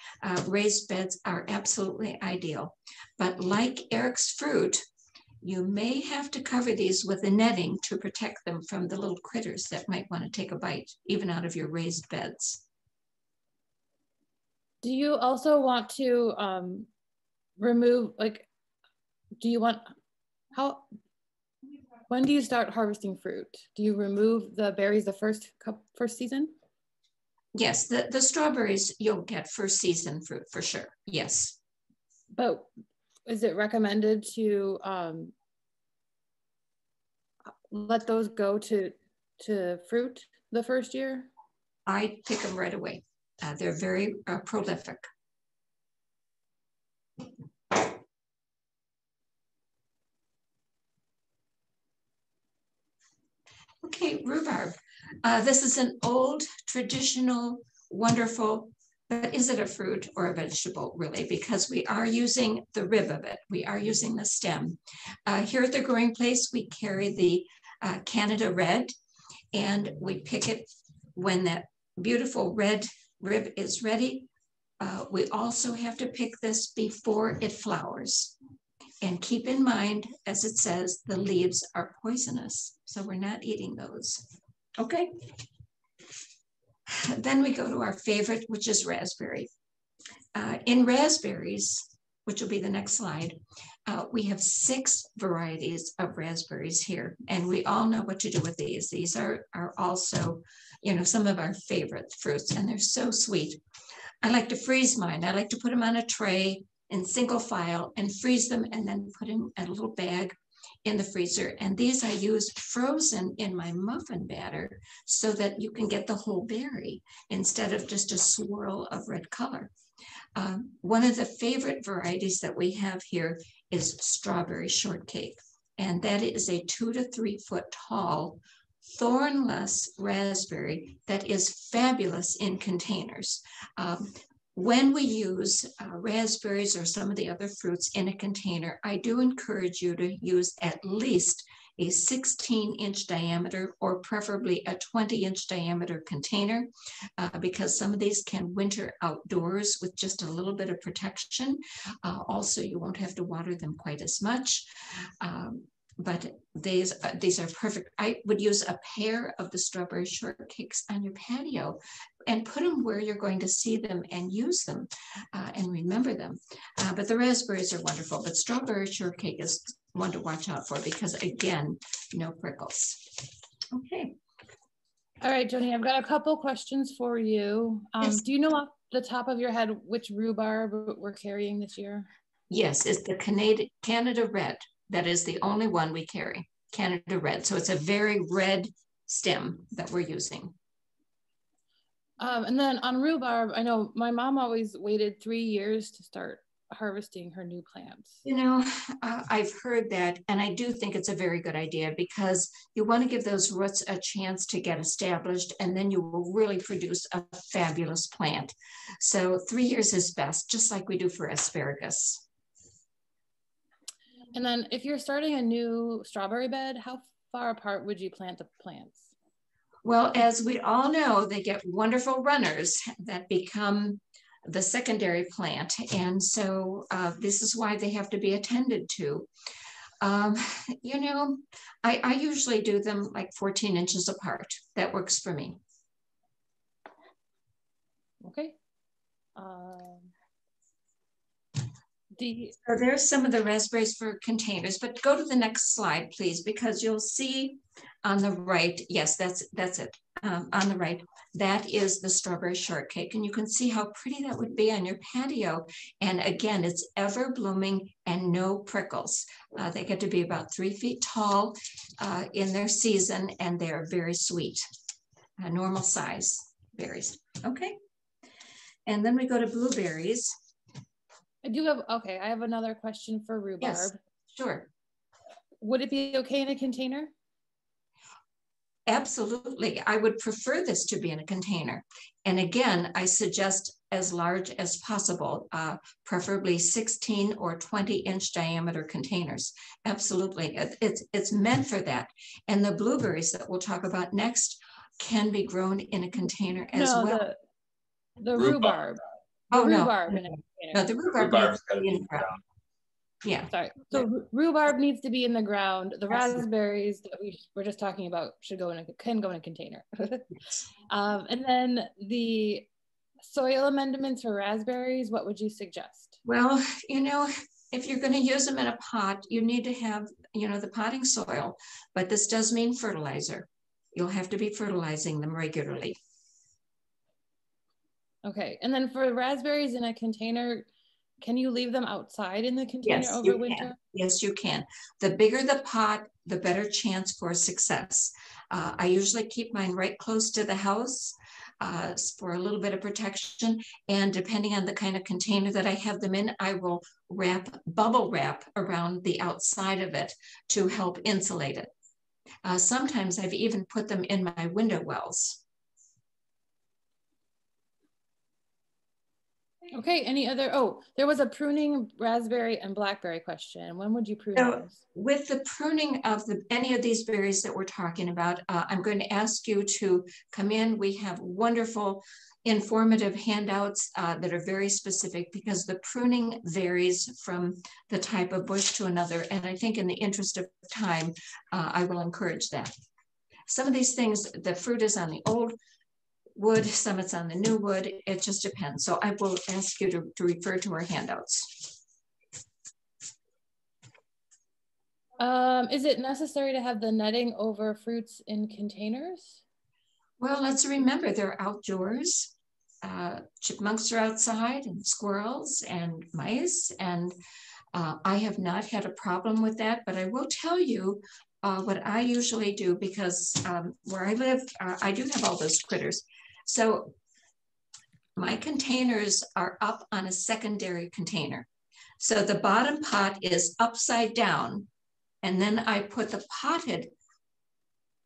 Raised beds are absolutely ideal. But like Eric's fruit, you may have to cover these with a netting to protect them from the little critters that might want to take a bite, even out of your raised beds. Do you also want to remove, like, do you want, when do you start harvesting fruit? Do you remove the berries the first season? Yes, the strawberries you'll get first season fruit for sure, yes. But is it recommended to let those go to fruit the first year? I pick them right away. They're very prolific. Okay, rhubarb. This is an old, traditional, wonderful, but is it a fruit or a vegetable, really? Because we are using the rib of it. We are using the stem. Here at the growing place, we carry the Canada Red, and we pick it when that beautiful red rib is ready. We also have to pick this before it flowers. And keep in mind, as it says, the leaves are poisonous, so we're not eating those. Okay. Then we go to our favorite, which is raspberry. In raspberries, which will be the next slide, we have 6 varieties of raspberries here, and we all know what to do with these. These are also, you know, some of our favorite fruits, and they're so sweet. I like to freeze mine. I like to put them on a tray in single file and freeze them, and then put them in a little bag in the freezer. And these I use frozen in my muffin batter so that you can get the whole berry instead of just a swirl of red color. One of the favorite varieties that we have here is strawberry shortcake. And that is a 2 to 3 foot tall, thornless raspberry that is fabulous in containers. When we use raspberries or some of the other fruits in a container, I do encourage you to use at least a 16-inch diameter or preferably a 20-inch diameter container because some of these can winter outdoors with just a little bit of protection. Also, you won't have to water them quite as much. But these are perfect. I would use a pair of the strawberry shortcakes on your patio and put them where you're going to see them and use them and remember them. But the raspberries are wonderful, but strawberry shortcake is one to watch out for because, again, no prickles. Okay. All right, Joanie, I've got a couple questions for you. Yes. Do you know off the top of your head which rhubarb we're carrying this year? Yes, it's the Canada Red. That is the only one we carry, Canada Red. So it's a very red stem that we're using. And then on rhubarb, I know my mom always waited 3 years to start harvesting her new plants. You know, I've heard that, and I do think it's a very good idea because you want to give those roots a chance to get established, and then you will really produce a fabulous plant. So 3 years is best, just like we do for asparagus. And then if you're starting a new strawberry bed, how far apart would you plant the plants? Well, as we all know, they get wonderful runners that become the secondary plant. And so this is why they have to be attended to. You know, I usually do them like 14 inches apart. That works for me. Okay. So there's some of the raspberries for containers, but go to the next slide, please, because you'll see on the right, yes, that's it, on the right, that is the strawberry shortcake. And you can see how pretty that would be on your patio. And again, it's ever blooming and no prickles. They get to be about 3 feet tall in their season, and they're very sweet, normal size berries. Okay. And then we go to blueberries. I have another question for rhubarb. Yes, sure. Would it be okay in a container? Absolutely. I would prefer this to be in a container. And again, I suggest as large as possible, preferably 16 or 20-inch diameter containers. Absolutely. It's meant for that. And the blueberries that we'll talk about next can be grown in a container as well. The rhubarb. Oh, no. Rhubarb in a container. No, the rhubarb's got to be in the ground. Yeah. Sorry. So rhubarb needs to be in the ground. The raspberries that we were just talking about can go in a container. And then the soil amendments for raspberries, what would you suggest? Well, you know, if you're going to use them in a pot, you need to have, you know, the potting soil, but this does mean fertilizer. You'll have to be fertilizing them regularly. Okay. And then for raspberries in a container, can you leave them outside in the container over winter? Yes, you can. The bigger the pot, the better chance for success. I usually keep mine right close to the house for a little bit of protection. And depending on the kind of container that I have them in, I will bubble wrap around the outside of it to help insulate it. Sometimes I've even put them in my window wells. Okay, any other, there was a pruning raspberry and blackberry question. When would you prune those? With the pruning of any of these berries that we're talking about, I'm going to ask you to come in. We have wonderful, informative handouts that are very specific, because the pruning varies from the type of bush to another. And I think in the interest of time, I will encourage that. Some of these things, the fruit is on the old wood, some it's on the new wood. It just depends. So I will ask you to refer to our handouts. Is it necessary to have the netting over fruits in containers? Well, let's remember they're outdoors. Chipmunks are outside, and squirrels and mice, and I have not had a problem with that, but I will tell you what I usually do, because where I live, I do have all those critters. So my containers are up on a secondary container. So the bottom pot is upside down, and then I put the potted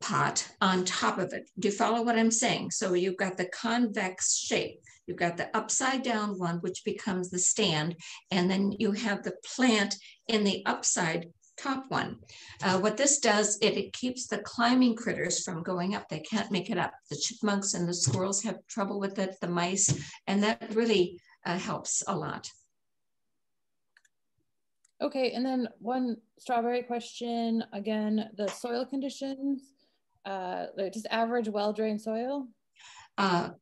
pot on top of it. Do you follow what I'm saying? So you've got the convex shape. You've got the upside down one, which becomes the stand, and then you have the plant in the upside top one. What this does, it keeps the climbing critters from going up. They can't make it up. The chipmunks and the squirrels have trouble with it, the mice, and that really helps a lot. Okay, and then one strawberry question, again, the soil conditions, like just average well-drained soil?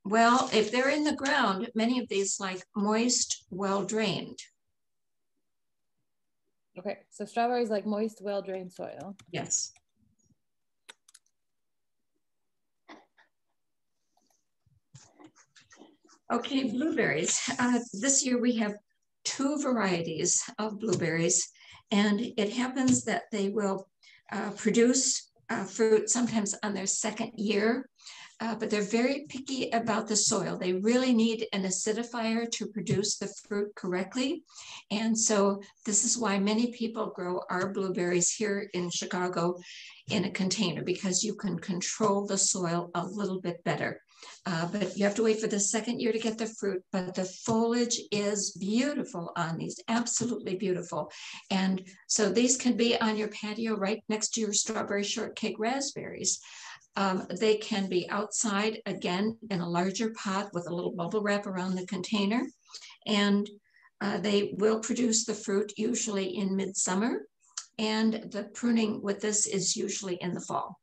Well, if they're in the ground, many of these like moist, well-drained. Okay, so strawberries like moist, well-drained soil. Yes. Okay, blueberries. This year we have 2 varieties of blueberries, and it happens that they will produce fruit sometimes on their second year, but they're very picky about the soil. They really need an acidifier to produce the fruit correctly. And so this is why many people grow our blueberries here in Chicago in a container, because you can control the soil a little bit better. But you have to wait for the second year to get the fruit, but the foliage is beautiful on these, absolutely beautiful. And so these can be on your patio right next to your strawberry shortcake raspberries. They can be outside, again, in a larger pot with a little bubble wrap around the container. And they will produce the fruit usually in midsummer. And the pruning with this is usually in the fall.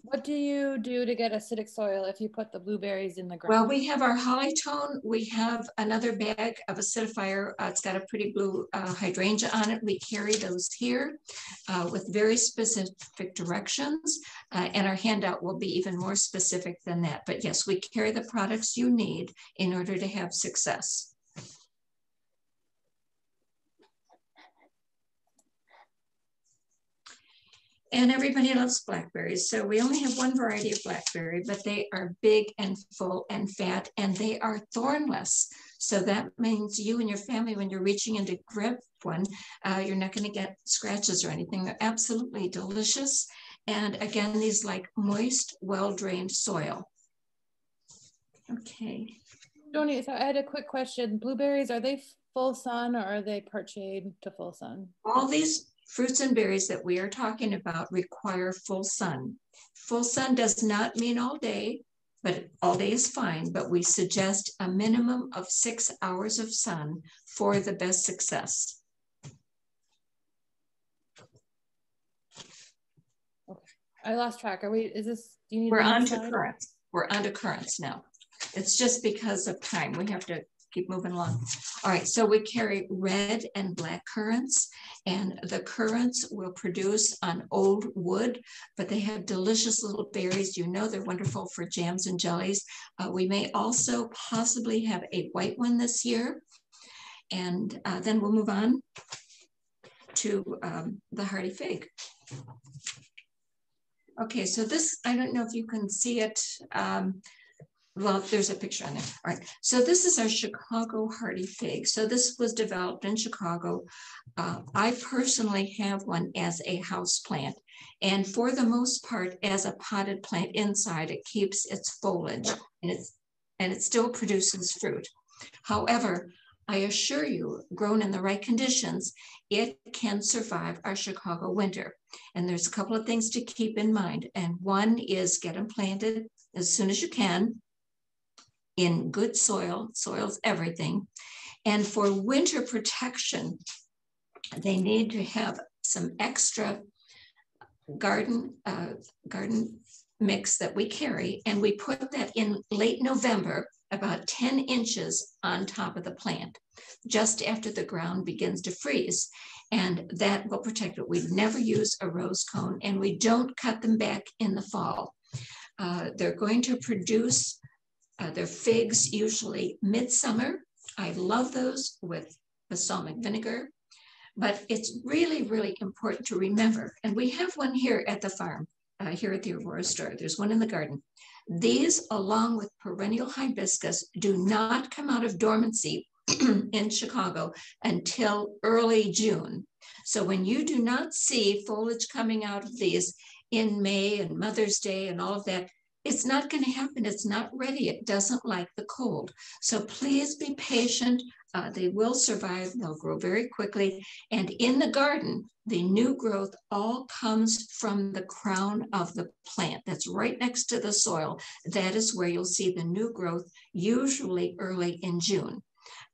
What do you do to get acidic soil if you put the blueberries in the ground? Well, we have our Hollytone. We have another bag of acidifier. It's got a pretty blue hydrangea on it. We carry those here with very specific directions. And our handout will be even more specific than that. But yes, we carry the products you need in order to have success. And everybody loves blackberries. So we only have 1 variety of blackberry, but they are big and full and fat, and they are thornless. So that means you and your family, when you're reaching in to grab one, you're not going to get scratches or anything. They're absolutely delicious. And again, these like moist, well-drained soil. Okay. Joanie, so I had a quick question. Blueberries, are they full sun or are they part shade to full sun? All these fruits and berries that we are talking about require full sun. Full sun does not mean all day, but all day is fine, but we suggest a minimum of 6 hours of sun for the best success. Okay. I lost track. Are we, is this, do you need We're on to currants. We're on to currants now. It's just because of time. We have to keep moving along. All right, so we carry red and black currants, and the currants will produce on old wood, but they have delicious little berries. You know, they're wonderful for jams and jellies. We may also possibly have a white one this year. And then we'll move on to the hardy fig. Okay, so this, I don't know if you can see it. Well, there's a picture on there. All right. So this is our Chicago hardy fig. So this was developed in Chicago. I personally have one as a house plant. And for the most part, as a potted plant inside, it keeps its foliage and it still produces fruit. However, I assure you, grown in the right conditions, it can survive our Chicago winter. And there's a couple of things to keep in mind. And one is get them planted as soon as you can in good soil. Soil's everything. And for winter protection, they need to have some extra garden mix that we carry, and we put that in late November, about 10 inches on top of the plant, just after the ground begins to freeze. And that will protect it. We never use a rose cone, and we don't cut them back in the fall. They're going to produce their figs usually midsummer. I love those with balsamic vinegar. But it's really, really important to remember, and we have one here at the farm, here at the Aurora store. There's one in the garden. These, along with perennial hibiscus, do not come out of dormancy in Chicago until early June. So when you do not see foliage coming out of these in May and Mother's Day and all of that, it's not going to happen. It's not ready. It doesn't like the cold. So please be patient. They will survive. They'll grow very quickly. And in the garden, the new growth all comes from the crown of the plant. That's right next to the soil. That is where you'll see the new growth, usually early in June.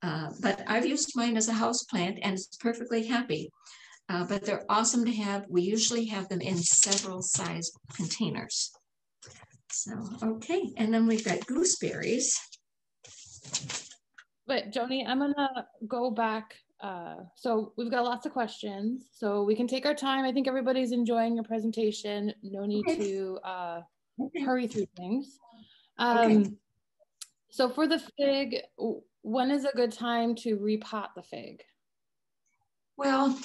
But I've used mine as a house plant, and it's perfectly happy. But they're awesome to have. We usually have them in several size containers. So, okay, and then we've got gooseberries. But Joni, I'm gonna go back. So we've got lots of questions, so we can take our time. I think everybody's enjoying your presentation. No need to hurry through things. So for the fig, when is a good time to repot the fig? Well,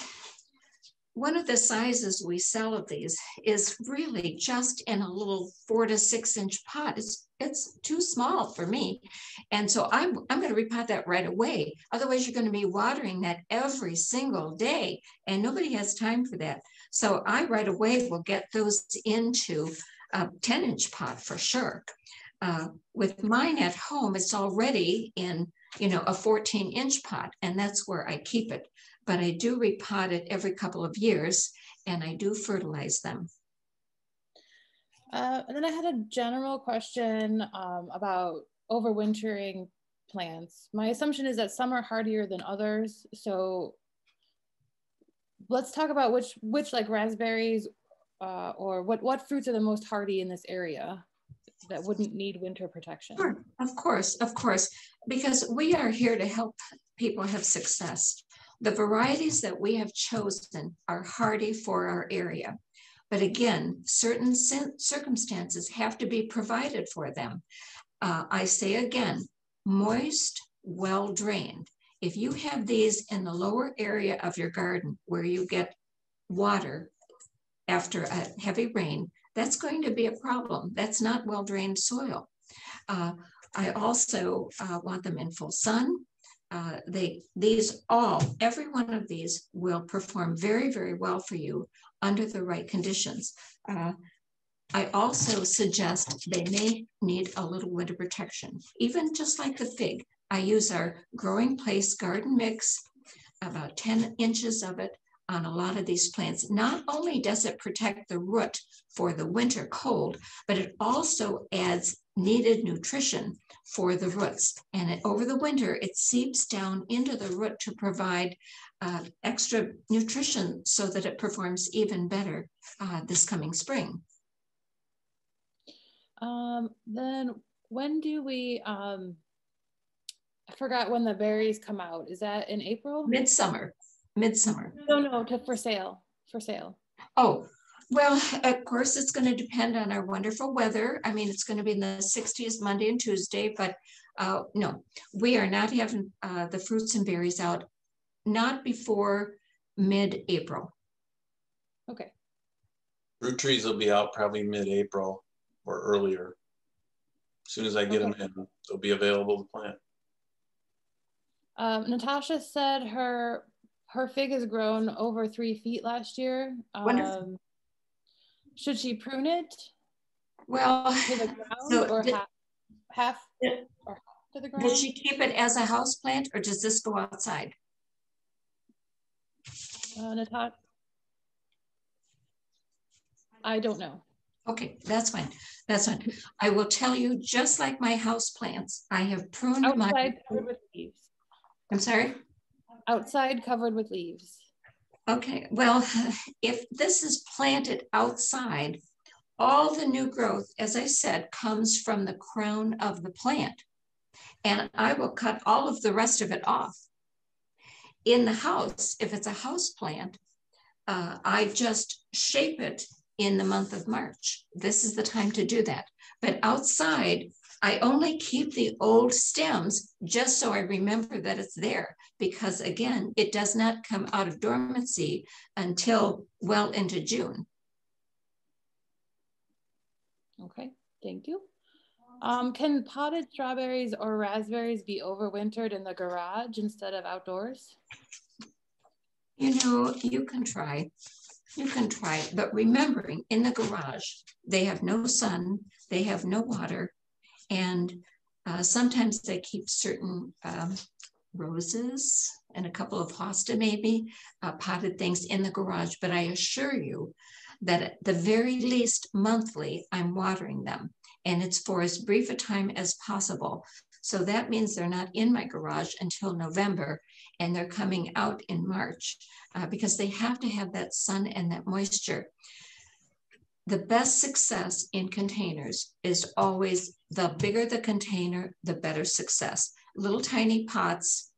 one of the sizes we sell of these is really just in a little 4 to 6 inch pot. It's too small for me. And so I'm going to repot that right away. Otherwise, you're going to be watering that every single day, and nobody has time for that. So I right away will get those into a 10 inch pot for sure. With mine at home, it's already in, a 14 inch pot, and that's where I keep it. But I do repot it every couple of years, and I do fertilize them. And then I had a general question about overwintering plants. My assumption is that some are hardier than others. So let's talk about which like raspberries or what fruits are the most hardy in this area that wouldn't need winter protection. Sure, of course, because we are here to help people have success. The varieties that we have chosen are hardy for our area. But again, certain circumstances have to be provided for them. I say again, moist, well-drained. If you have these in the lower area of your garden where you get water after a heavy rain, that's going to be a problem. That's not well-drained soil. I also want them in full sun. Every one of these will perform very, very well for you under the right conditions. I also suggest they may need a little winter protection, even just like the fig. I use our Growing Place garden mix, about 10 inches of it on a lot of these plants. Not only does it protect the root for the winter cold, but it also adds needed nutrition for the roots. And over the winter, it seeps down into the root to provide extra nutrition so that it performs even better this coming spring. Then when do we, I forgot when the berries come out. Is that in April? Midsummer. No, for sale. Oh, well, of course, it's going to depend on our wonderful weather. I mean, it's going to be in the 60s Monday and Tuesday, but no, we are not having the fruits and berries out, not before mid-April. Okay. Fruit trees will be out probably mid-April or earlier. As soon as I get them in, they'll be available to plant. Natasha said her fig has grown over 3 feet last year. Should she prune it? Well, to the ground or half? to the ground? Does she keep it as a house plant or does this go outside? Natasha? I don't know. Okay, that's fine. That's fine. I will tell you, just like my house plants, I have pruned outside covered with leaves. I'm sorry? Outside covered with leaves. Okay, well, if this is planted outside, all the new growth, as I said, comes from the crown of the plant. And I will cut all of the rest of it off. In the house, if it's a house plant, I just shape it in the month of March. This is the time to do that. But outside, I only keep the old stems just so I remember that it's there, because again, it does not come out of dormancy until well into June. Okay, thank you. Can potted strawberries or raspberries be overwintered in the garage instead of outdoors? You know, you can try, but remembering in the garage, they have no sun, they have no water, and sometimes they keep certain roses and a couple of hosta maybe, potted things in the garage, but I assure you that at the very least monthly, I'm watering them, and it's for as brief a time as possible. So that means they're not in my garage until November, and they're coming out in March because they have to have that sun and that moisture. The best success in containers is always the bigger the container, the better success. Little tiny pots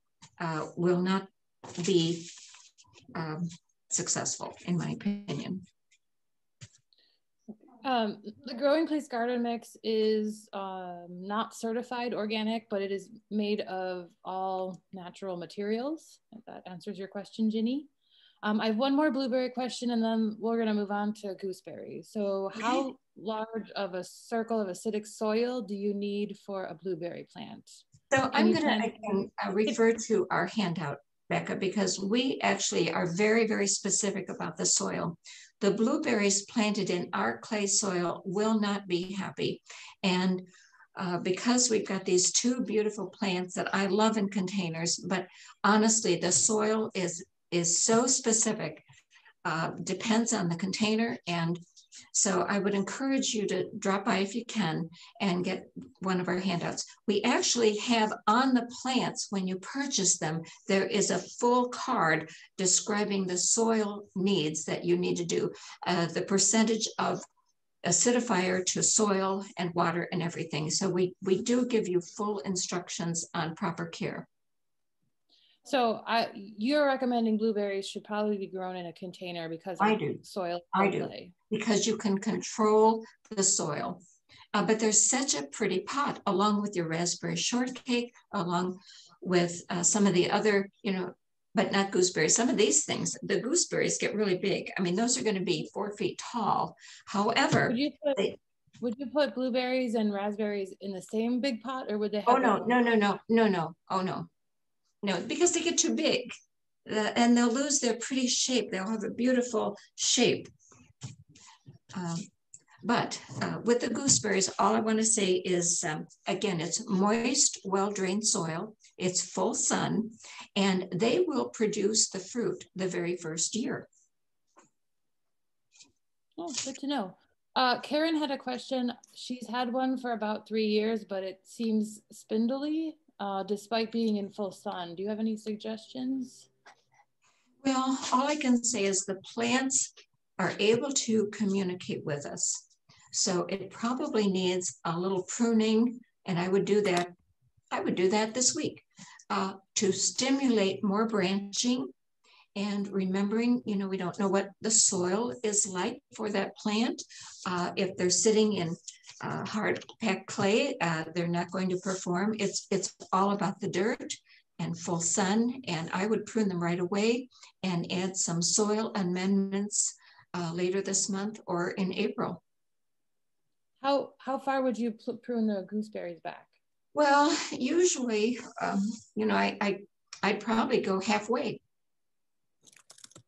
will not be successful, in my opinion. The Growing Place Garden Mix is not certified organic, but it is made of all natural materials. If that answers your question, Ginny. I have one more blueberry question, and then we're going to move on to gooseberries. So how large of a circle of acidic soil do you need for a blueberry plant? So I'm going to refer to our handout, Becca, because we actually are very, very specific about the soil. The blueberries planted in our clay soil will not be happy. And because we've got these two beautiful plants that I love in containers, but honestly, the soil is so specific, depends on the container. And so I would encourage you to drop by if you can and get one of our handouts. We actually have on the plants, when you purchase them, there is a full card describing the soil needs that you need to do, the percentage of acidifier to soil and water and everything. So we do give you full instructions on proper care. So you're recommending blueberries should probably be grown in a container because of soil. I do, because you can control the soil. But there's such a pretty pot along with your raspberry shortcake, along with some of the other, but not gooseberries. Some of these things, the gooseberries get really big. I mean, those are going to be 4 feet tall. However, would you put blueberries and raspberries in the same big pot, or would they have? Oh, no. Oh, no. No, because they get too big and they'll lose their pretty shape. They'll have a beautiful shape. But with the gooseberries, all I want to say is, again, it's moist, well-drained soil. It's full sun, and they will produce the fruit the very first year. Oh, good to know. Karen had a question. She's had one for about 3 years, but it seems spindly. Despite being in full sun. Do you have any suggestions? Well, all I can say is the plants are able to communicate with us. So it probably needs a little pruning, and I would do that this week to stimulate more branching. And remembering, we don't know what the soil is like for that plant. If they're sitting in hard packed clay, they're not going to perform. It's all about the dirt and full sun, and I would prune them right away and add some soil amendments later this month or in April. How far would you prune the gooseberries back? Well, usually, I'd probably go halfway.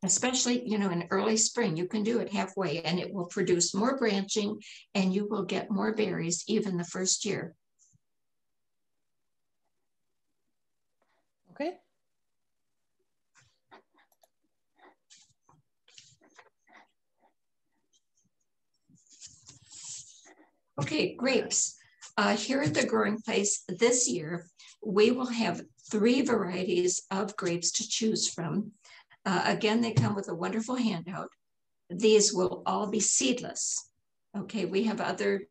Especially, in early spring, you can do it halfway and it will produce more branching and you will get more berries even the first year. Okay. Okay, grapes. Here at the growing place this year, we will have 3 varieties of grapes to choose from. Again, they come with a wonderful handout. These will all be seedless. Okay, we have other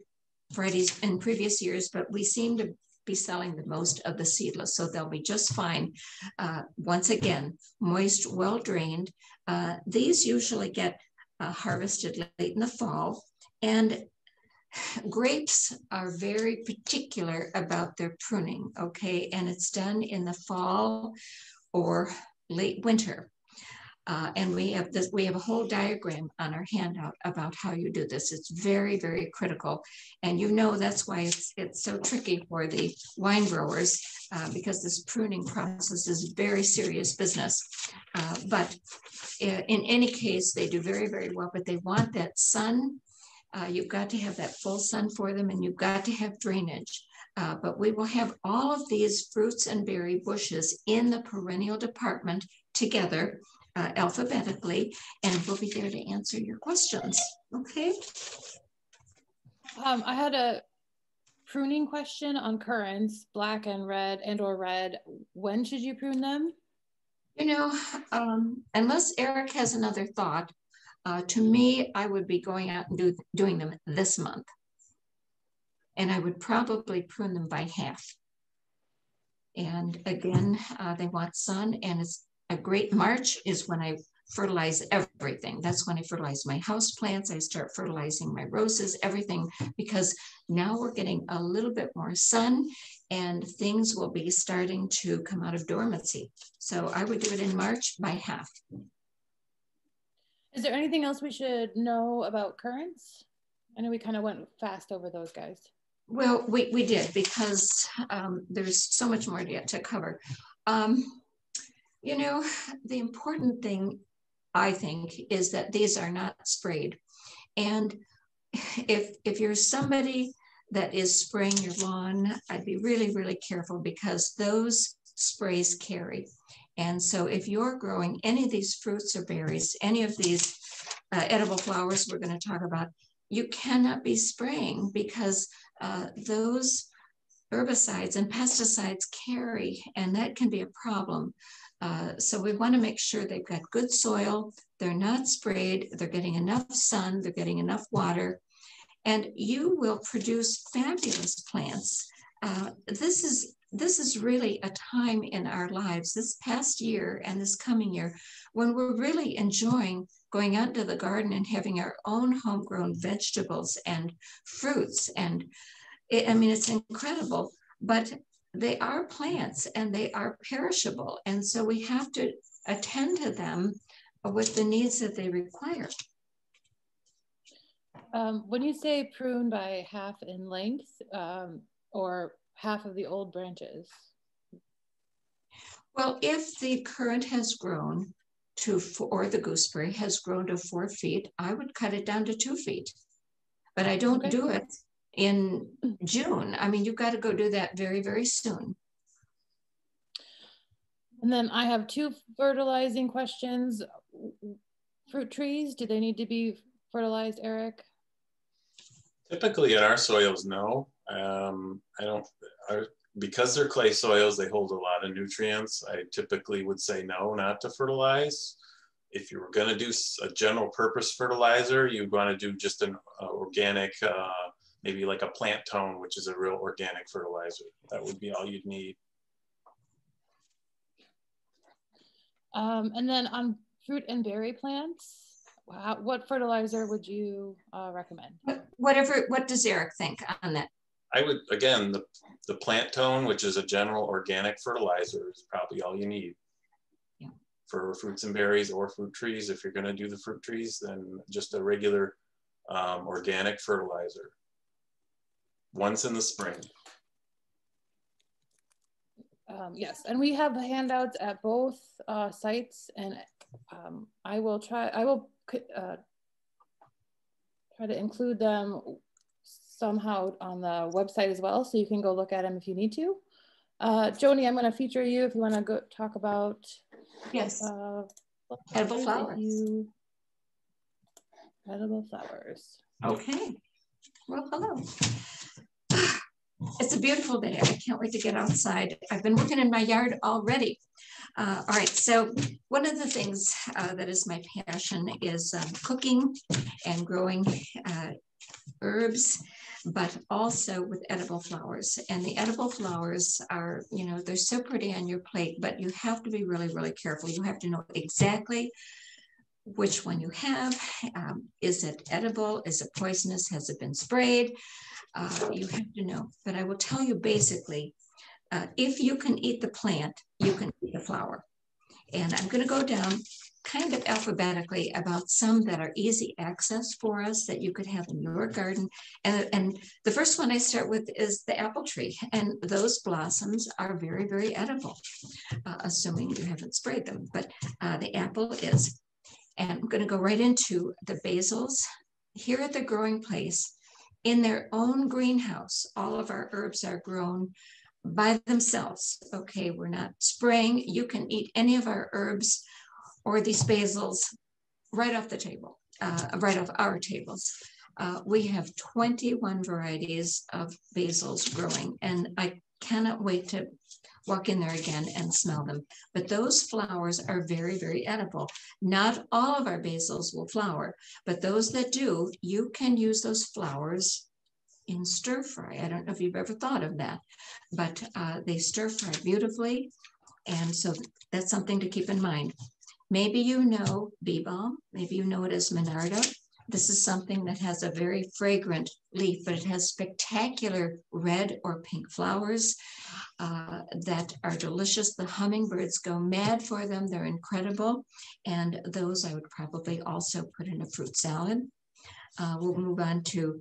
varieties in previous years, but we seem to be selling the most of the seedless, so they'll be just fine. Once again, moist, well drained. These usually get harvested late in the fall, and grapes are very particular about their pruning, okay? And it's done in the fall or late winter. And we have a whole diagram on our handout about how you do this. It's very, very critical. And you know that's why it's so tricky for the wine growers, because this pruning process is very serious business. But in any case, they do very, very well, but they want that sun. You've got to have that full sun for them, and you've got to have drainage. But we will have all of these fruits and berry bushes in the perennial department together, alphabetically, and we'll be there to answer your questions. Okay. I had a pruning question on currants, black and red or red. When should you prune them? You know, unless Eric has another thought, to me, I would be going out and doing them this month. And I would probably prune them by half. And again, they want sun, and it's a great March is when I fertilize everything. That's when I fertilize my house plants. I start fertilizing my roses, everything, because now we're getting a little bit more sun and things will be starting to come out of dormancy. So I would do it in March by half. Is there anything else we should know about currants? I know we kind of went fast over those guys. Well, we did, because there's so much more yet to cover. You know, the important thing, I think, is that these are not sprayed. And if you're somebody that is spraying your lawn, I'd be really, really careful, because those sprays carry. And so if you're growing any of these fruits or berries, any of these edible flowers we're going to talk about, you cannot be spraying, because those herbicides and pesticides carry, and that can be a problem. So we want to make sure they've got good soil, they're not sprayed, they're getting enough sun, they're getting enough water, and you will produce fabulous plants. This is really a time in our lives, this past year and this coming year, when we're really enjoying going out to the garden and having our own homegrown vegetables and fruits. And I mean, it's incredible, but they are plants and they are perishable. And so we have to attend to them with the needs that they require. When you say prune by half in length, or half of the old branches? Well, if the currant has grown to, or the gooseberry has grown to 4 feet, I would cut it down to 2 feet. But I don't do it in June. I mean, you've got to go do that very, very soon. And then I have 2 fertilizing questions. Fruit trees, do they need to be fertilized, Eric? Typically in our soils, no. Because they're clay soils, they hold a lot of nutrients. I typically would say no, not to fertilize. If you were going to do a general purpose fertilizer, you want to do just an organic, maybe like a plant tone, which is a real organic fertilizer. That would be all you'd need. And then on fruit and berry plants, what fertilizer would you recommend? What does Eric think on that? I would, again, the plant tone, which is a general organic fertilizer, is probably all you need. Yeah. For fruits and berries or fruit trees. If you're going to do the fruit trees, then just a regular organic fertilizer once in the spring. Yes, and we have handouts at both sites, and I will try to include them somehow on the website as well, so you can go look at them if you need to. Joanie, I'm going to feature you if you want to go talk about Yes. Edible flowers. Edible flowers. Okay. Well, hello. It's a beautiful day. I can't wait to get outside. I've been working in my yard already. All right, so one of the things that is my passion is cooking and growing herbs, but also with edible flowers. And the edible flowers are, you know, they're so pretty on your plate, but you have to be really, really careful. You have to know exactly which one you have. Is it edible? Is it poisonous? Has it been sprayed? You have to know. But I will tell you basically, if you can eat the plant, you can eat the flower. And I'm going to go down kind of alphabetically about some that are easy access for us that you could have in your garden. And the first one I start with is the apple tree. And those blossoms are very, very edible, assuming you haven't sprayed them. But the apple is. And I'm going to go right into the basils. Here at the growing place, in their own greenhouse, all of our herbs are grown by themselves. Okay, we're not spraying. You can eat any of our herbs or these basils right off the table, right off our tables. We have 21 varieties of basils growing, and I cannot wait to walk in there again and smell them. But those flowers are very, very edible. Not all of our basils will flower, but those that do, you can use those flowers in stir fry. I don't know if you've ever thought of that, but they stir fry beautifully. And so that's something to keep in mind. Maybe you know bee balm, maybe you know it as Monarda. This is something that has a very fragrant leaf, but it has spectacular red or pink flowers that are delicious. The hummingbirds go mad for them. They're incredible. And those I would probably also put in a fruit salad. We'll move on to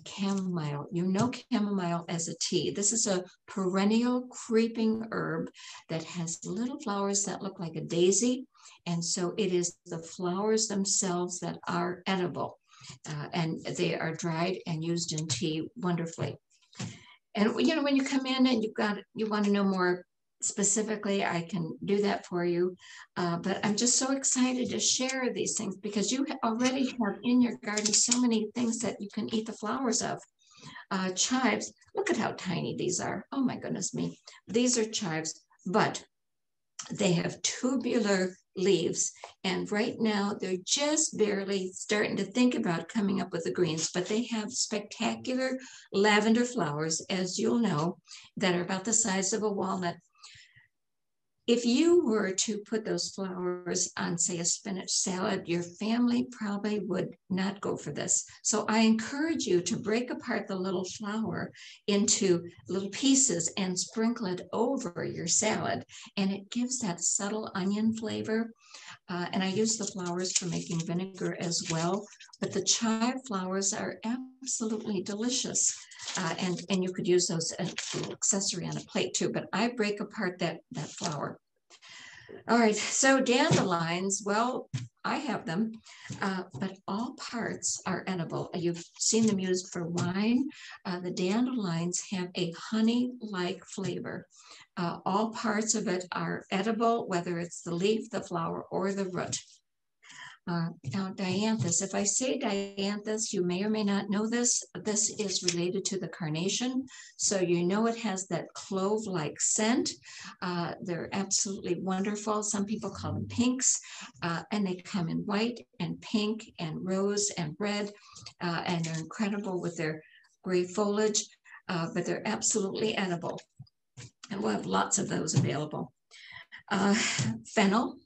chamomile. You know chamomile as a tea. This is a perennial creeping herb that has little flowers that look like a daisy. And so it is the flowers themselves that are edible. And they are dried and used in tea wonderfully. And you know, when you come in and you want to know more specifically, I can do that for you. But I'm just so excited to share these things because you already have in your garden so many things that you can eat the flowers of. Chives, look at how tiny these are. Oh my goodness me. These are chives, but they have tubular leaves. And right now they're just barely starting to think about coming up with the greens, but they have spectacular lavender flowers, as you'll know, that are about the size of a walnut. If you were to put those flowers on, say, a spinach salad, your family probably would not go for this. So I encourage you to break apart the little flower into little pieces and sprinkle it over your salad. And it gives that subtle onion flavor. And I use the flowers for making vinegar as well. But the chive flowers are absolutely delicious. And you could use those as an accessory on a plate too, but I break apart that flower. All right, so dandelions, well, I have them, but all parts are edible. You've seen them used for wine. The dandelions have a honey-like flavor. All parts of it are edible, whether it's the leaf, the flower, or the root. Now, dianthus, if I say dianthus, you may or may not know this. This is related to the carnation. So you know it has that clove-like scent. They're absolutely wonderful. Some people call them pinks, and they come in white and pink and rose and red, and they're incredible with their gray foliage, but they're absolutely edible. And we'll have lots of those available. Fennel.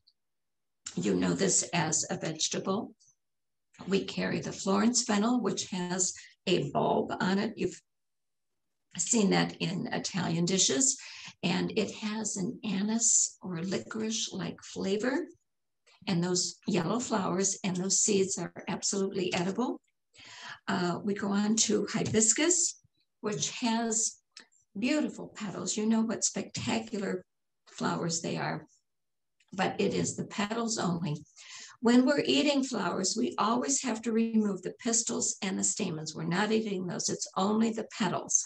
You know this as a vegetable. We carry the Florence fennel, which has a bulb on it. You've seen that in Italian dishes, and it has an anise or licorice-like flavor. And those yellow flowers and those seeds are absolutely edible. We go on to hibiscus, which has beautiful petals. You know what spectacular flowers they are. But it is the petals only. When we're eating flowers, we always have to remove the pistils and the stamens. We're not eating those, it's only the petals.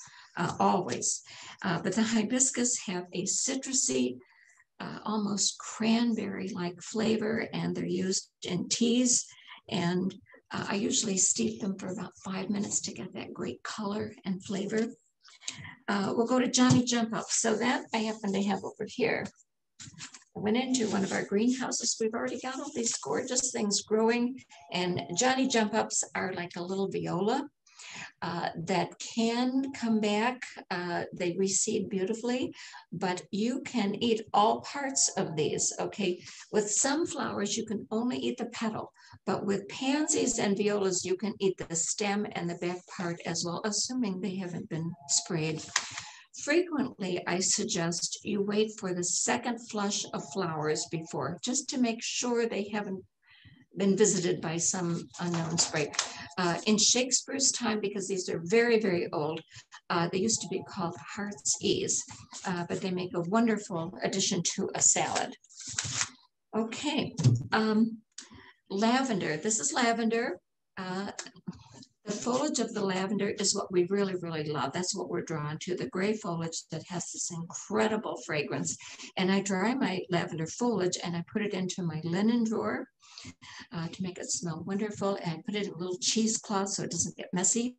always. But the hibiscus have a citrusy, almost cranberry-like flavor, and they're used in teas. And I usually steep them for about 5 minutes to get that great color and flavor. We'll go to Johnny Jump Up. So that I happen to have over here. I went into one of our greenhouses. We've already got all these gorgeous things growing, and Johnny Jump Ups are like a little viola that can come back. They reseed beautifully, but you can eat all parts of these, okay? With some flowers, you can only eat the petal, but with pansies and violas, you can eat the stem and the back part as well, assuming they haven't been sprayed. Frequently, I suggest you wait for the second flush of flowers before, just to make sure they haven't been visited by some unknown spray. In Shakespeare's time, because these are very, very old, they used to be called Heart's Ease, but they make a wonderful addition to a salad. Okay, lavender. This is lavender. The foliage of the lavender is what we really, really love. That's what we're drawn to, the gray foliage that has this incredible fragrance. And I dry my lavender foliage and I put it into my linen drawer to make it smell wonderful. And I put it in a little cheesecloth so it doesn't get messy.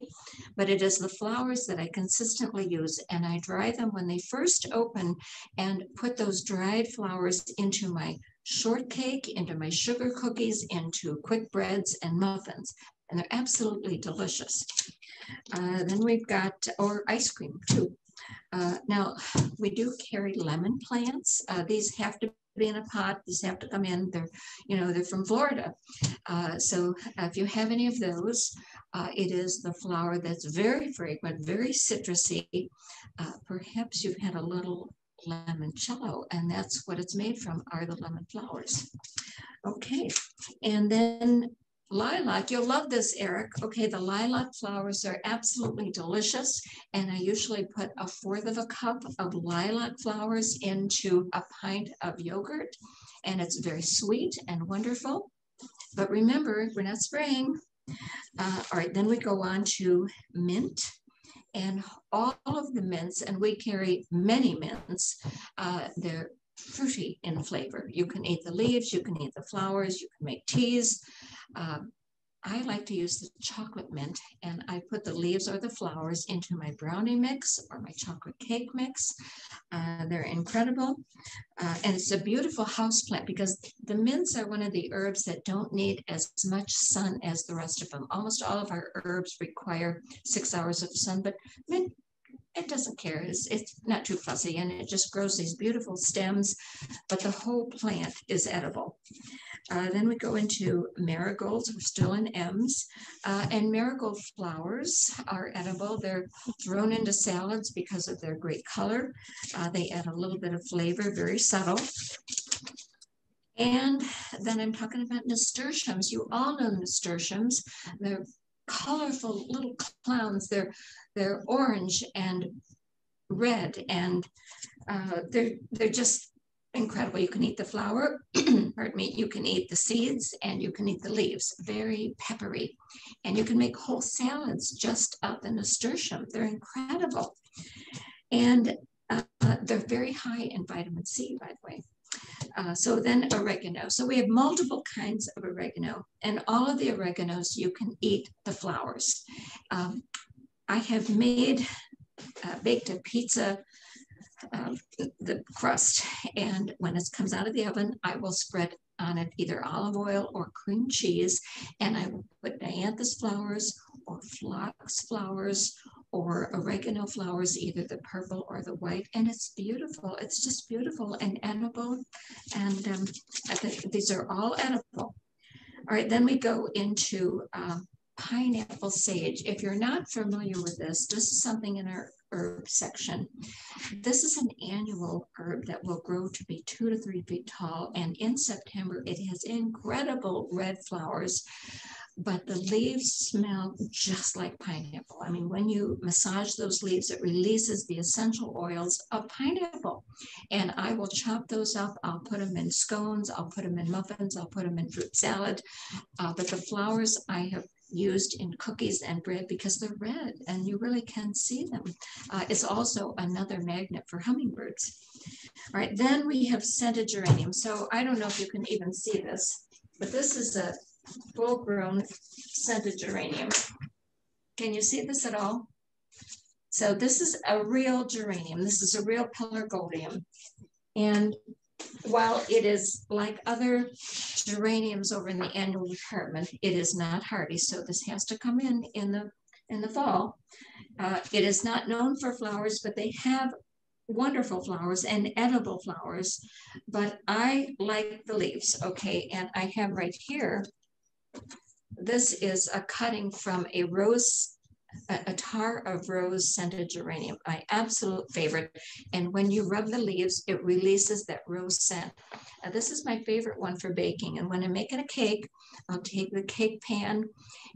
But it is the flowers that I consistently use, and I dry them when they first open and put those dried flowers into my shortcake, into my sugar cookies, into quick breads and muffins. And they're absolutely delicious. Then we've got, or ice cream too. Now, we do carry lemon plants. These have to be in a pot. These have to come in. They're, they're from Florida. So if you have any of those, it is the flower that's very fragrant, very citrusy. Perhaps you've had a little limoncello, and that's what it's made from, are the lemon flowers. Okay, and then lilac, you'll love this, Eric. Okay, the lilac flowers are absolutely delicious, and I usually put 1/4 cup of lilac flowers into a pint of yogurt, and it's very sweet and wonderful. But remember, we're not spraying. All right, then we go on to mint, and all of the mints, and we carry many mints, they're fruity in flavor. You can eat the leaves, you can eat the flowers, you can make teas. I like to use the chocolate mint, and I put the leaves or the flowers into my brownie mix or my chocolate cake mix. They're incredible. And it's a beautiful house plant because the mints are one of the herbs that don't need as much sun as the rest of them. Almost all of our herbs require 6 hours of sun, but mint, it doesn't care. It's not too fussy, and it just grows these beautiful stems, but the whole plant is edible. Then we go into marigolds. We're still in M's, and marigold flowers are edible. They're thrown into salads because of their great color. They add a little bit of flavor, very subtle. And then I'm talking about nasturtiums. You all know nasturtiums. They're colorful little clowns. They're orange and red, and they're just incredible. You can eat the flower, pardon me, you can eat the seeds, and you can eat the leaves. Very peppery. And you can make whole salads just of the nasturtium. They're incredible. And they're very high in vitamin C, by the way. So then oregano. So we have multiple kinds of oregano, and all of the oreganos, you can eat the flowers. I have baked a pizza, the crust, and when it comes out of the oven, I will spread on it either olive oil or cream cheese, and I will put dianthus flowers or phlox flowers or oregano flowers, either the purple or the white, and it's beautiful. It's just beautiful and edible, and I think these are all edible. All right, then we go into pineapple sage. If you're not familiar with this is something in our herb section. This is an annual herb that will grow to be 2 to 3 feet tall, and in September it has incredible red flowers, but the leaves smell just like pineapple. I mean, when you massage those leaves, it releases the essential oils of pineapple. And I will chop those up. I'll put them in scones. I'll put them in muffins. I'll put them in fruit salad. But the flowers, I have used in cookies and bread because they're red and you really can see them. It's also another magnet for hummingbirds. All right, then we have scented geranium. So I don't know if you can even see this, but this is a full-grown scented geranium. Can you see this at all? So this is a real geranium. This is a real pelargonium. And while it is like other geraniums over in the annual department, it is not hardy. So this has to come in the fall. It is not known for flowers, but they have wonderful flowers and edible flowers. But I like the leaves, okay? And I have right here, this is a cutting from a rose, a tar of rose scented geranium, my absolute favorite. And when you rub the leaves, it releases that rose scent. This is my favorite one for baking. And when I'm making a cake, I'll take the cake pan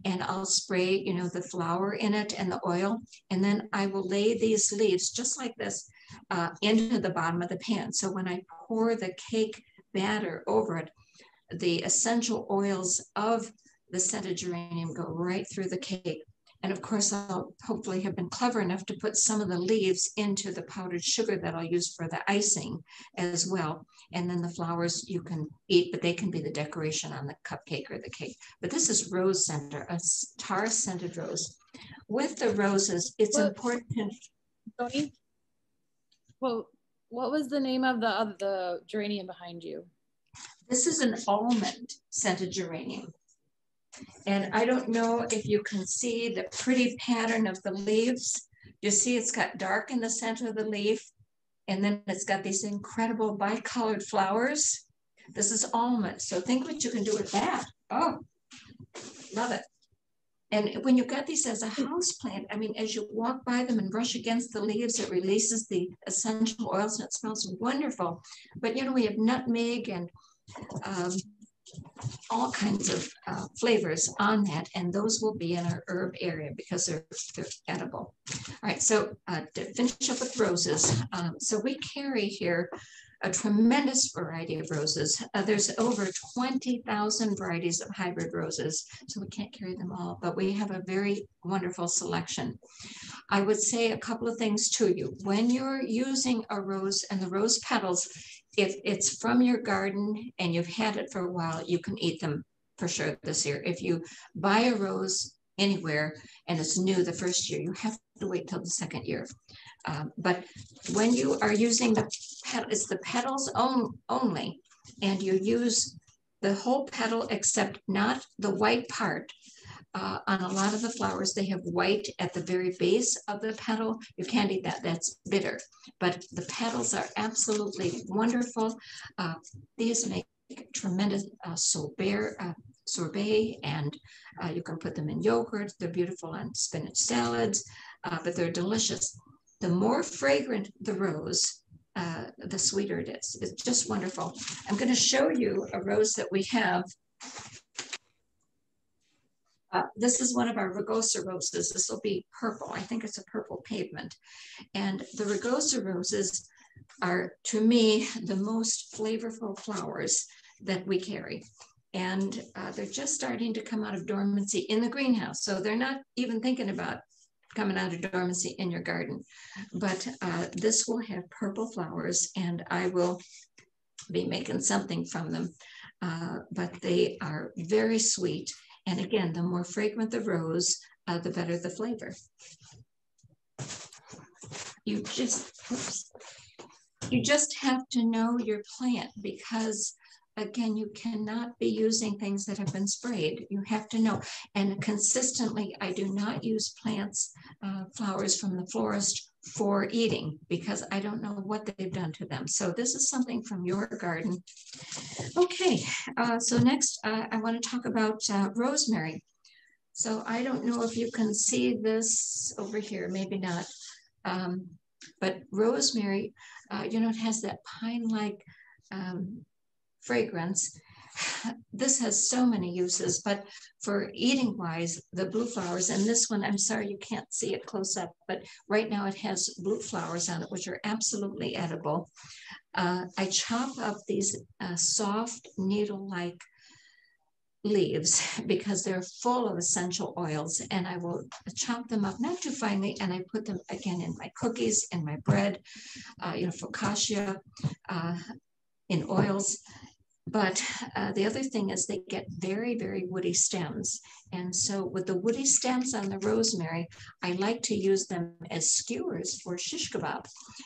and I'll spray, you know, the flour in it and the oil. And then I will lay these leaves just like this into the bottom of the pan. So when I pour the cake batter over it, the essential oils of the scented geranium go right through the cake. And of course, I'll hopefully have been clever enough to put some of the leaves into the powdered sugar that I'll use for the icing as well. And then the flowers you can eat, but they can be the decoration on the cupcake or the cake. But this is rose center, a tar scented rose. With the roses, it's important. Tony, well, what was the name of the geranium behind you? This is an almond scented geranium. And I don't know if you can see the pretty pattern of the leaves. You see it's got dark in the center of the leaf, and then it's got these incredible bicolored flowers. This is almond, so think what you can do with that. Oh, love it. And when you've got these as a house plant, I mean, as you walk by them and brush against the leaves, it releases the essential oils and it smells wonderful. But you know, we have nutmeg and all kinds of flavors on that, and those will be in our herb area because they're edible. All right, so to finish up with roses, so we carry here a tremendous variety of roses. There's over 20,000 varieties of hybrid roses, so we can't carry them all, but we have a very wonderful selection. I would say a couple of things to you. When you're using a rose and the rose petals, if it's from your garden and you've had it for a while, you can eat them for sure this year. If you buy a rose anywhere and it's new the first year, you have to wait till the second year. But when you are using it's the petals only, and you use the whole petal except not the white part. On a lot of the flowers, they have white at the very base of the petal. You can't eat that, that's bitter. But the petals are absolutely wonderful. These make tremendous sorbet, and you can put them in yogurt. They're beautiful on spinach salads, but they're delicious. The more fragrant the rose, the sweeter it is. It's just wonderful. I'm going to show you a rose that we have. This is one of our rugosa roses. This will be purple. I think it's a purple pavement. And the rugosa roses are, to me, the most flavorful flowers that we carry. And they're just starting to come out of dormancy in the greenhouse. So they're not even thinking about coming out of dormancy in your garden. But this will have purple flowers, and I will be making something from them. But they are very sweet. And again, the more fragrant the rose, the better the flavor. You just have to know your plant, because again, you cannot be using things that have been sprayed. You have to know. And consistently, I do not use plants, flowers from the florist for eating, because I don't know what they've done to them. So this is something from your garden. Okay, so next I want to talk about rosemary. So I don't know if you can see this over here, maybe not. But rosemary, you know, it has that pine-like fragrance. This has so many uses, but for eating wise, the blue flowers, and this one, I'm sorry you can't see it close up, but right now it has blue flowers on it, which are absolutely edible. I chop up these soft needle-like leaves because they're full of essential oils, and I will chop them up, not too finely, and I put them again in my cookies, in my bread, focaccia, in oils. But the other thing is they get very, very woody stems. And so with the woody stems on the rosemary, I like to use them as skewers for shish kebab.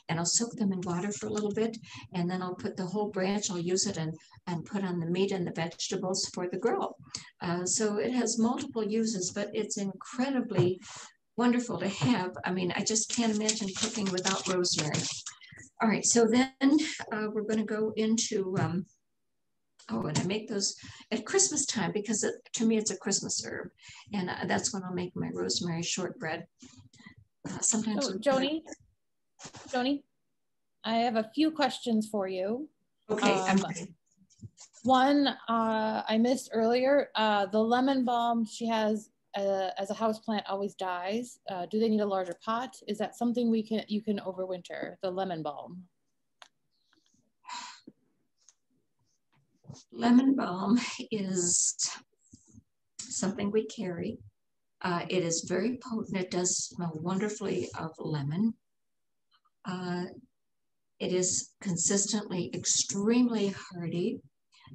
And I'll soak them in water for a little bit, and then I'll put the whole branch, I'll use it and put on the meat and the vegetables for the grill. So it has multiple uses, but it's incredibly wonderful to have. I mean, I just can't imagine cooking without rosemary. All right, so then we're going to go into and I make those at Christmas time because to me it's a Christmas herb, and that's when I'll make my rosemary shortbread. Sometimes. Oh, Joanie, I have a few questions for you. Okay. One I missed earlier. The lemon balm she has as a house plant always dies. Do they need a larger pot? Is that something you can overwinter? The lemon balm. Lemon balm is something we carry. It is very potent. It does smell wonderfully of lemon. It is consistently extremely hardy.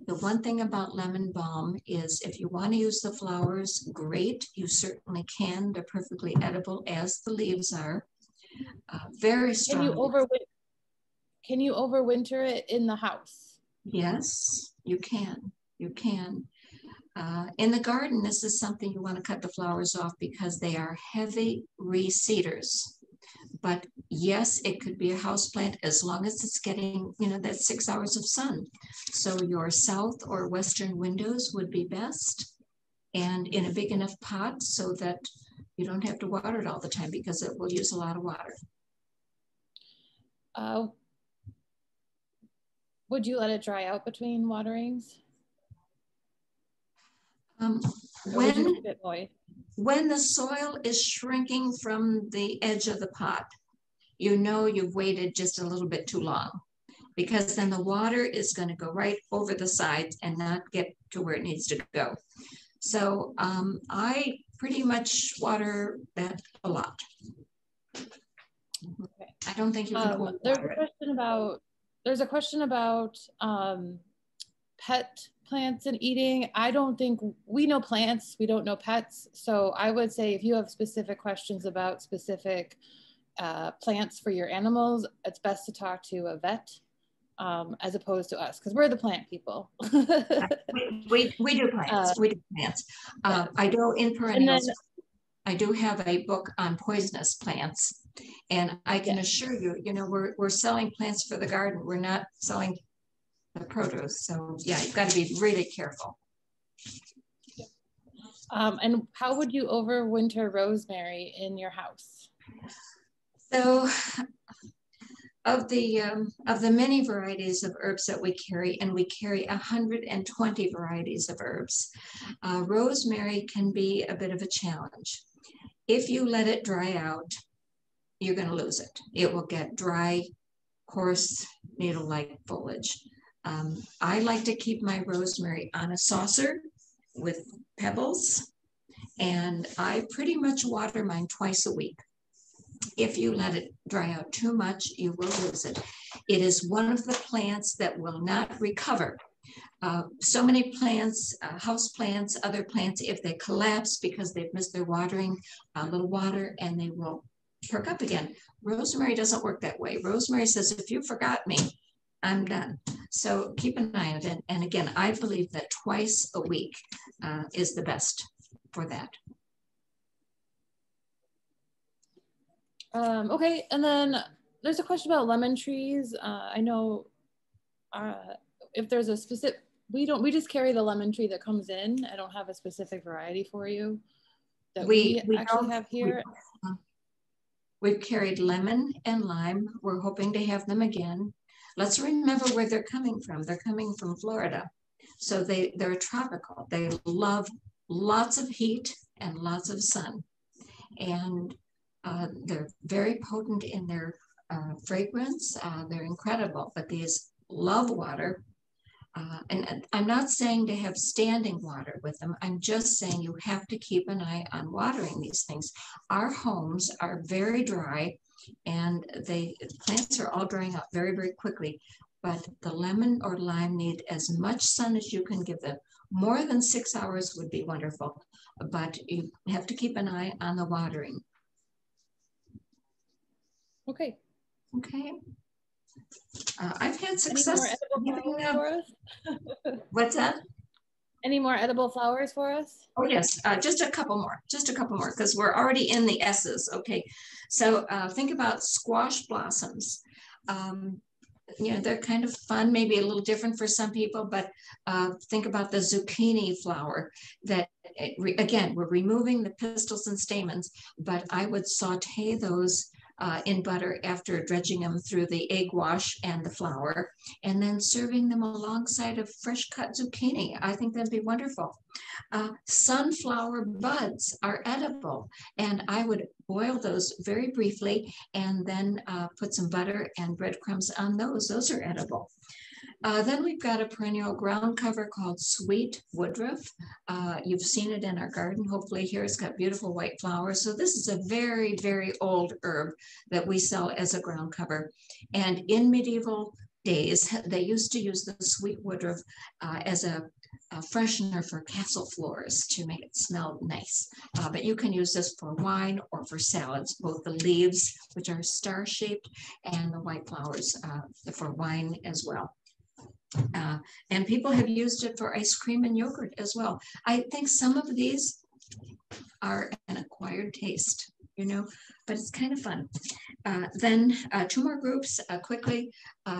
The one thing about lemon balm is if you want to use the flowers, great, you certainly can. They're perfectly edible as the leaves are. Very strong. Can you overwinter it in the house? Yes, you can. You can. In the garden, this is something you want to cut the flowers off because they are heavy reseeders. But yes, it could be a house plant as long as it's getting, that 6 hours of sun. So your south or western windows would be best, and in a big enough pot so that you don't have to water it all the time because it will use a lot of water. Would you let it dry out between waterings? When the soil is shrinking from the edge of the pot, you've waited just a little bit too long, because then the water is going to go right over the sides and not get to where it needs to go. So I pretty much water that a lot. Okay. I don't think you can There's a question about pet plants and eating. I don't think we know plants, we don't know pets. So I would say if you have specific questions about specific plants for your animals, it's best to talk to a vet as opposed to us, because we're the plant people. we do plants. We do plants. I do in perennials. I do have a book on poisonous plants, and I can assure you, we're selling plants for the garden. We're not selling the produce. So yeah, you've got to be really careful. And how would you overwinter rosemary in your house? So of the many varieties of herbs that we carry, and we carry 120 varieties of herbs, rosemary can be a bit of a challenge. If you let it dry out, you're going to lose it. It will get dry, coarse, needle-like foliage. I like to keep my rosemary on a saucer with pebbles, and I pretty much water mine twice a week. If you let it dry out too much, you will lose it. It is one of the plants that will not recover. So many plants, house plants, other plants, if they collapse because they've missed their watering, a little water, and they will perk up again. Rosemary doesn't work that way. Rosemary says, if you forgot me, I'm done. So keep an eye on it. And again, I believe that twice a week is the best for that. Okay, and then there's a question about lemon trees. I know if there's a specific, we just carry the lemon tree that comes in. I don't have a specific variety for you that we actually have here. We've carried lemon and lime. We're hoping to have them again. Let's remember where they're coming from. They're coming from Florida. So they're tropical. They love lots of heat and lots of sun. And they're very potent in their fragrance. They're incredible, but these love water. And I'm not saying to have standing water with them. I'm just saying you have to keep an eye on watering these things. Our homes are very dry, and plants are all drying up very, very quickly. But the lemon or lime need as much sun as you can give them. More than 6 hours would be wonderful, but you have to keep an eye on the watering. Okay. Okay. I've had success. Any more edible flowers for us? What's that? Any more edible flowers for us? Oh yes, just a couple more, because we're already in the S's. Okay, so think about squash blossoms. You know, they're kind of fun, maybe a little different for some people, but think about the zucchini flower that, again, we're removing the pistils and stamens, but I would saute those in butter after dredging them through the egg wash and the flour, and then serving them alongside of fresh cut zucchini. I think that'd be wonderful. Sunflower buds are edible, and I would boil those very briefly and then put some butter and breadcrumbs on those. Those are edible. Then we've got a perennial ground cover called sweet woodruff. You've seen it in our garden. Hopefully here it's got beautiful white flowers. So this is a very, very old herb that we sell as a ground cover. And in medieval days, they used to use the sweet woodruff as a freshener for castle floors to make it smell nice. But you can use this for wine or for salads, both the leaves, which are star-shaped, and the white flowers for wine as well. And people have used it for ice cream and yogurt as well. I think some of these are an acquired taste, you know, but it's kind of fun. Then two more groups quickly.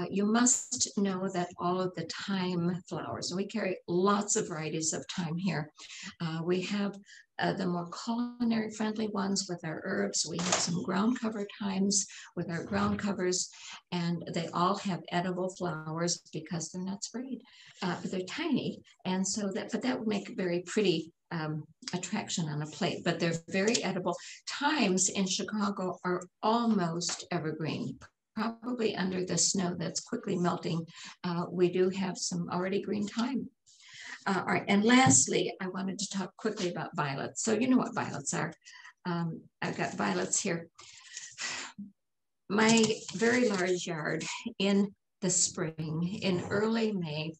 You must know that all of the thyme flowers, and we carry lots of varieties of thyme here. We have the more culinary friendly ones with our herbs. We have some ground cover thymes with our ground covers, and they all have edible flowers because they're not sprayed, but they're tiny. And so that would make a very pretty attraction on a plate, but they're very edible. Thymes in Chicago are almost evergreen, probably under the snow that's quickly melting. We do have some already green thyme. All right, and lastly, I wanted to talk quickly about violets. So you know what violets are. I've got violets here. My very large yard in the spring, in early May,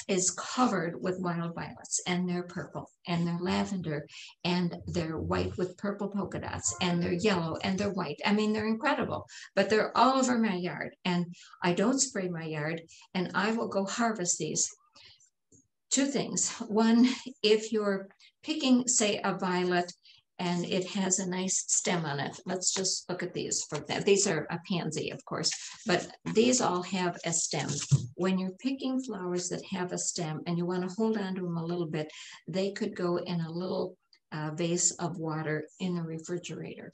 is covered with wild violets, and they're purple, and they're lavender, and they're white with purple polka dots, and they're yellow, and they're white. I mean, they're incredible, but they're all over my yard, and I don't spray my yard, and I will go harvest these. Two things. One, if you're picking, say, a violet and it has a nice stem on it, let's just look at these. For that, these are a pansy, of course, but these all have a stem. When you're picking flowers that have a stem and you want to hold on to them a little bit, they could go in a little vase of water in the refrigerator.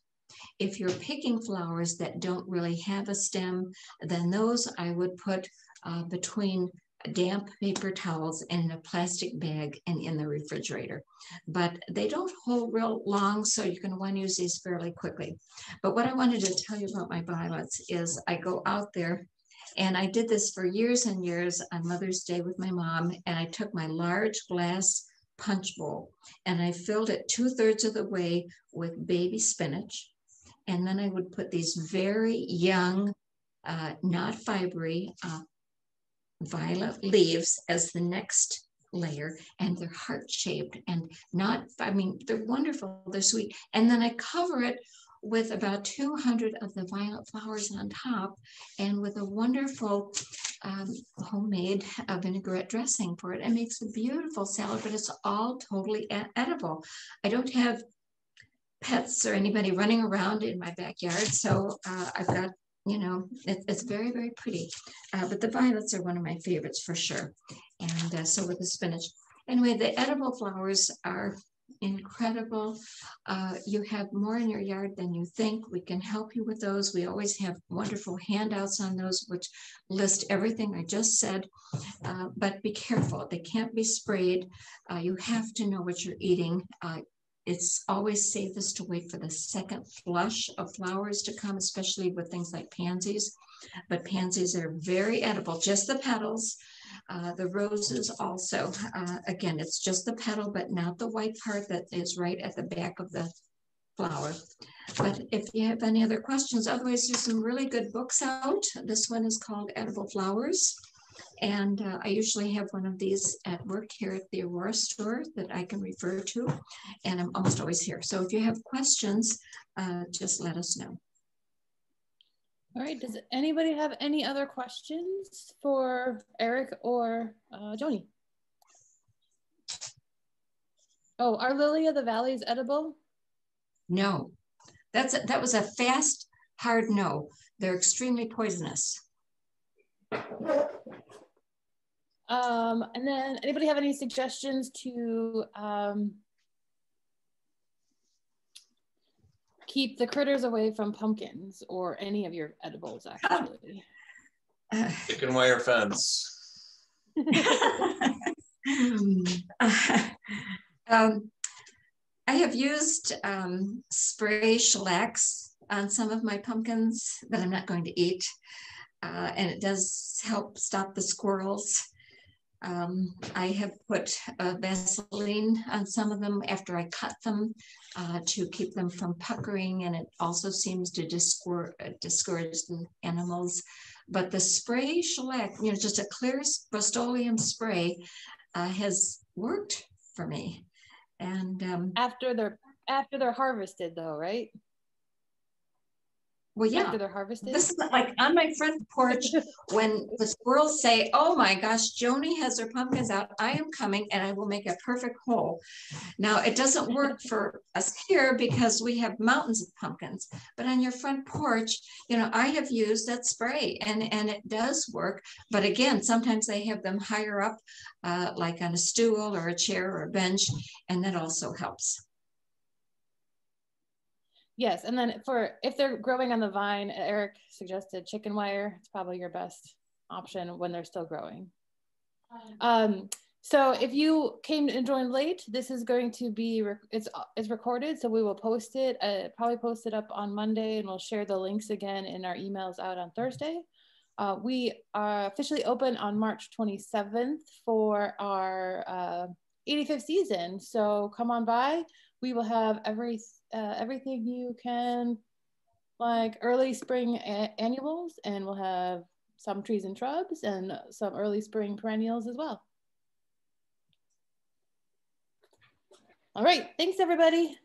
If you're picking flowers that don't really have a stem, then those I would put between damp paper towels in a plastic bag and in the refrigerator. But they don't hold real long, so you're going to want to use these fairly quickly. But what I wanted to tell you about my violets is I go out there, and I did this for years and years on Mother's Day with my mom, and I took my large glass punch bowl and I filled it 2/3 of the way with baby spinach. And then I would put these very young, not fibery, violet leaves as the next layer, and they're heart-shaped and not, I mean, they're wonderful, they're sweet. And then I cover it with about 200 of the violet flowers on top, and with a wonderful homemade vinaigrette dressing for it. It makes a beautiful salad, but it's all totally edible. I don't have pets or anybody running around in my backyard, so I've got, you know, it's very, very pretty. But the violets are one of my favorites for sure. And so with the spinach. Anyway, the edible flowers are incredible. You have more in your yard than you think. We can help you with those. We always have wonderful handouts on those, which list everything I just said. But be careful. They can't be sprayed. You have to know what you're eating. It's always safest to wait for the second flush of flowers to come, especially with things like pansies. But pansies are very edible, just the petals. The roses also, again, it's just the petal, but not the white part that is right at the back of the flower. But if you have any other questions, otherwise there's some really good books out. This one is called Edible Flowers. And I usually have one of these at work here at the Aurora store that I can refer to. And I'm almost always here. So if you have questions, just let us know. All right, does anybody have any other questions for Eric or Joanie? Oh, are Lily of the Valleys edible? No, that was a fast, hard no. They're extremely poisonous. And then anybody have any suggestions to keep the critters away from pumpkins or any of your edibles, actually? Chicken wire fence. I have used spray shellacs on some of my pumpkins that I'm not going to eat, and it does help stop the squirrels. I have put Vaseline on some of them after I cut them to keep them from puckering, and it also seems to discourage the animals. But the spray shellac, you know, just a clear Rust-Oleum spray has worked for me. And after they're harvested, though, right? Well, yeah, after they're harvested. This is like on my front porch when the squirrels say, "Oh my gosh, Joanie has her pumpkins out. I am coming and I will make a perfect hole." Now, it doesn't work for us here because we have mountains of pumpkins, but on your front porch, you know, I have used that spray and it does work. But again, sometimes they have them higher up, like on a stool or a chair or a bench, and that also helps. Yes, and then if they're growing on the vine, Eric suggested chicken wire. It's probably your best option when they're still growing. So if you came and joined late, this is going to be, it's recorded, so we will post it, probably post it up on Monday, and we'll share the links again in our emails out on Thursday. We are officially open on March 27th for our 85th season, so come on by. We will have everything you can, like early spring annuals, and we'll have some trees and shrubs and some early spring perennials as well. All right, thanks everybody.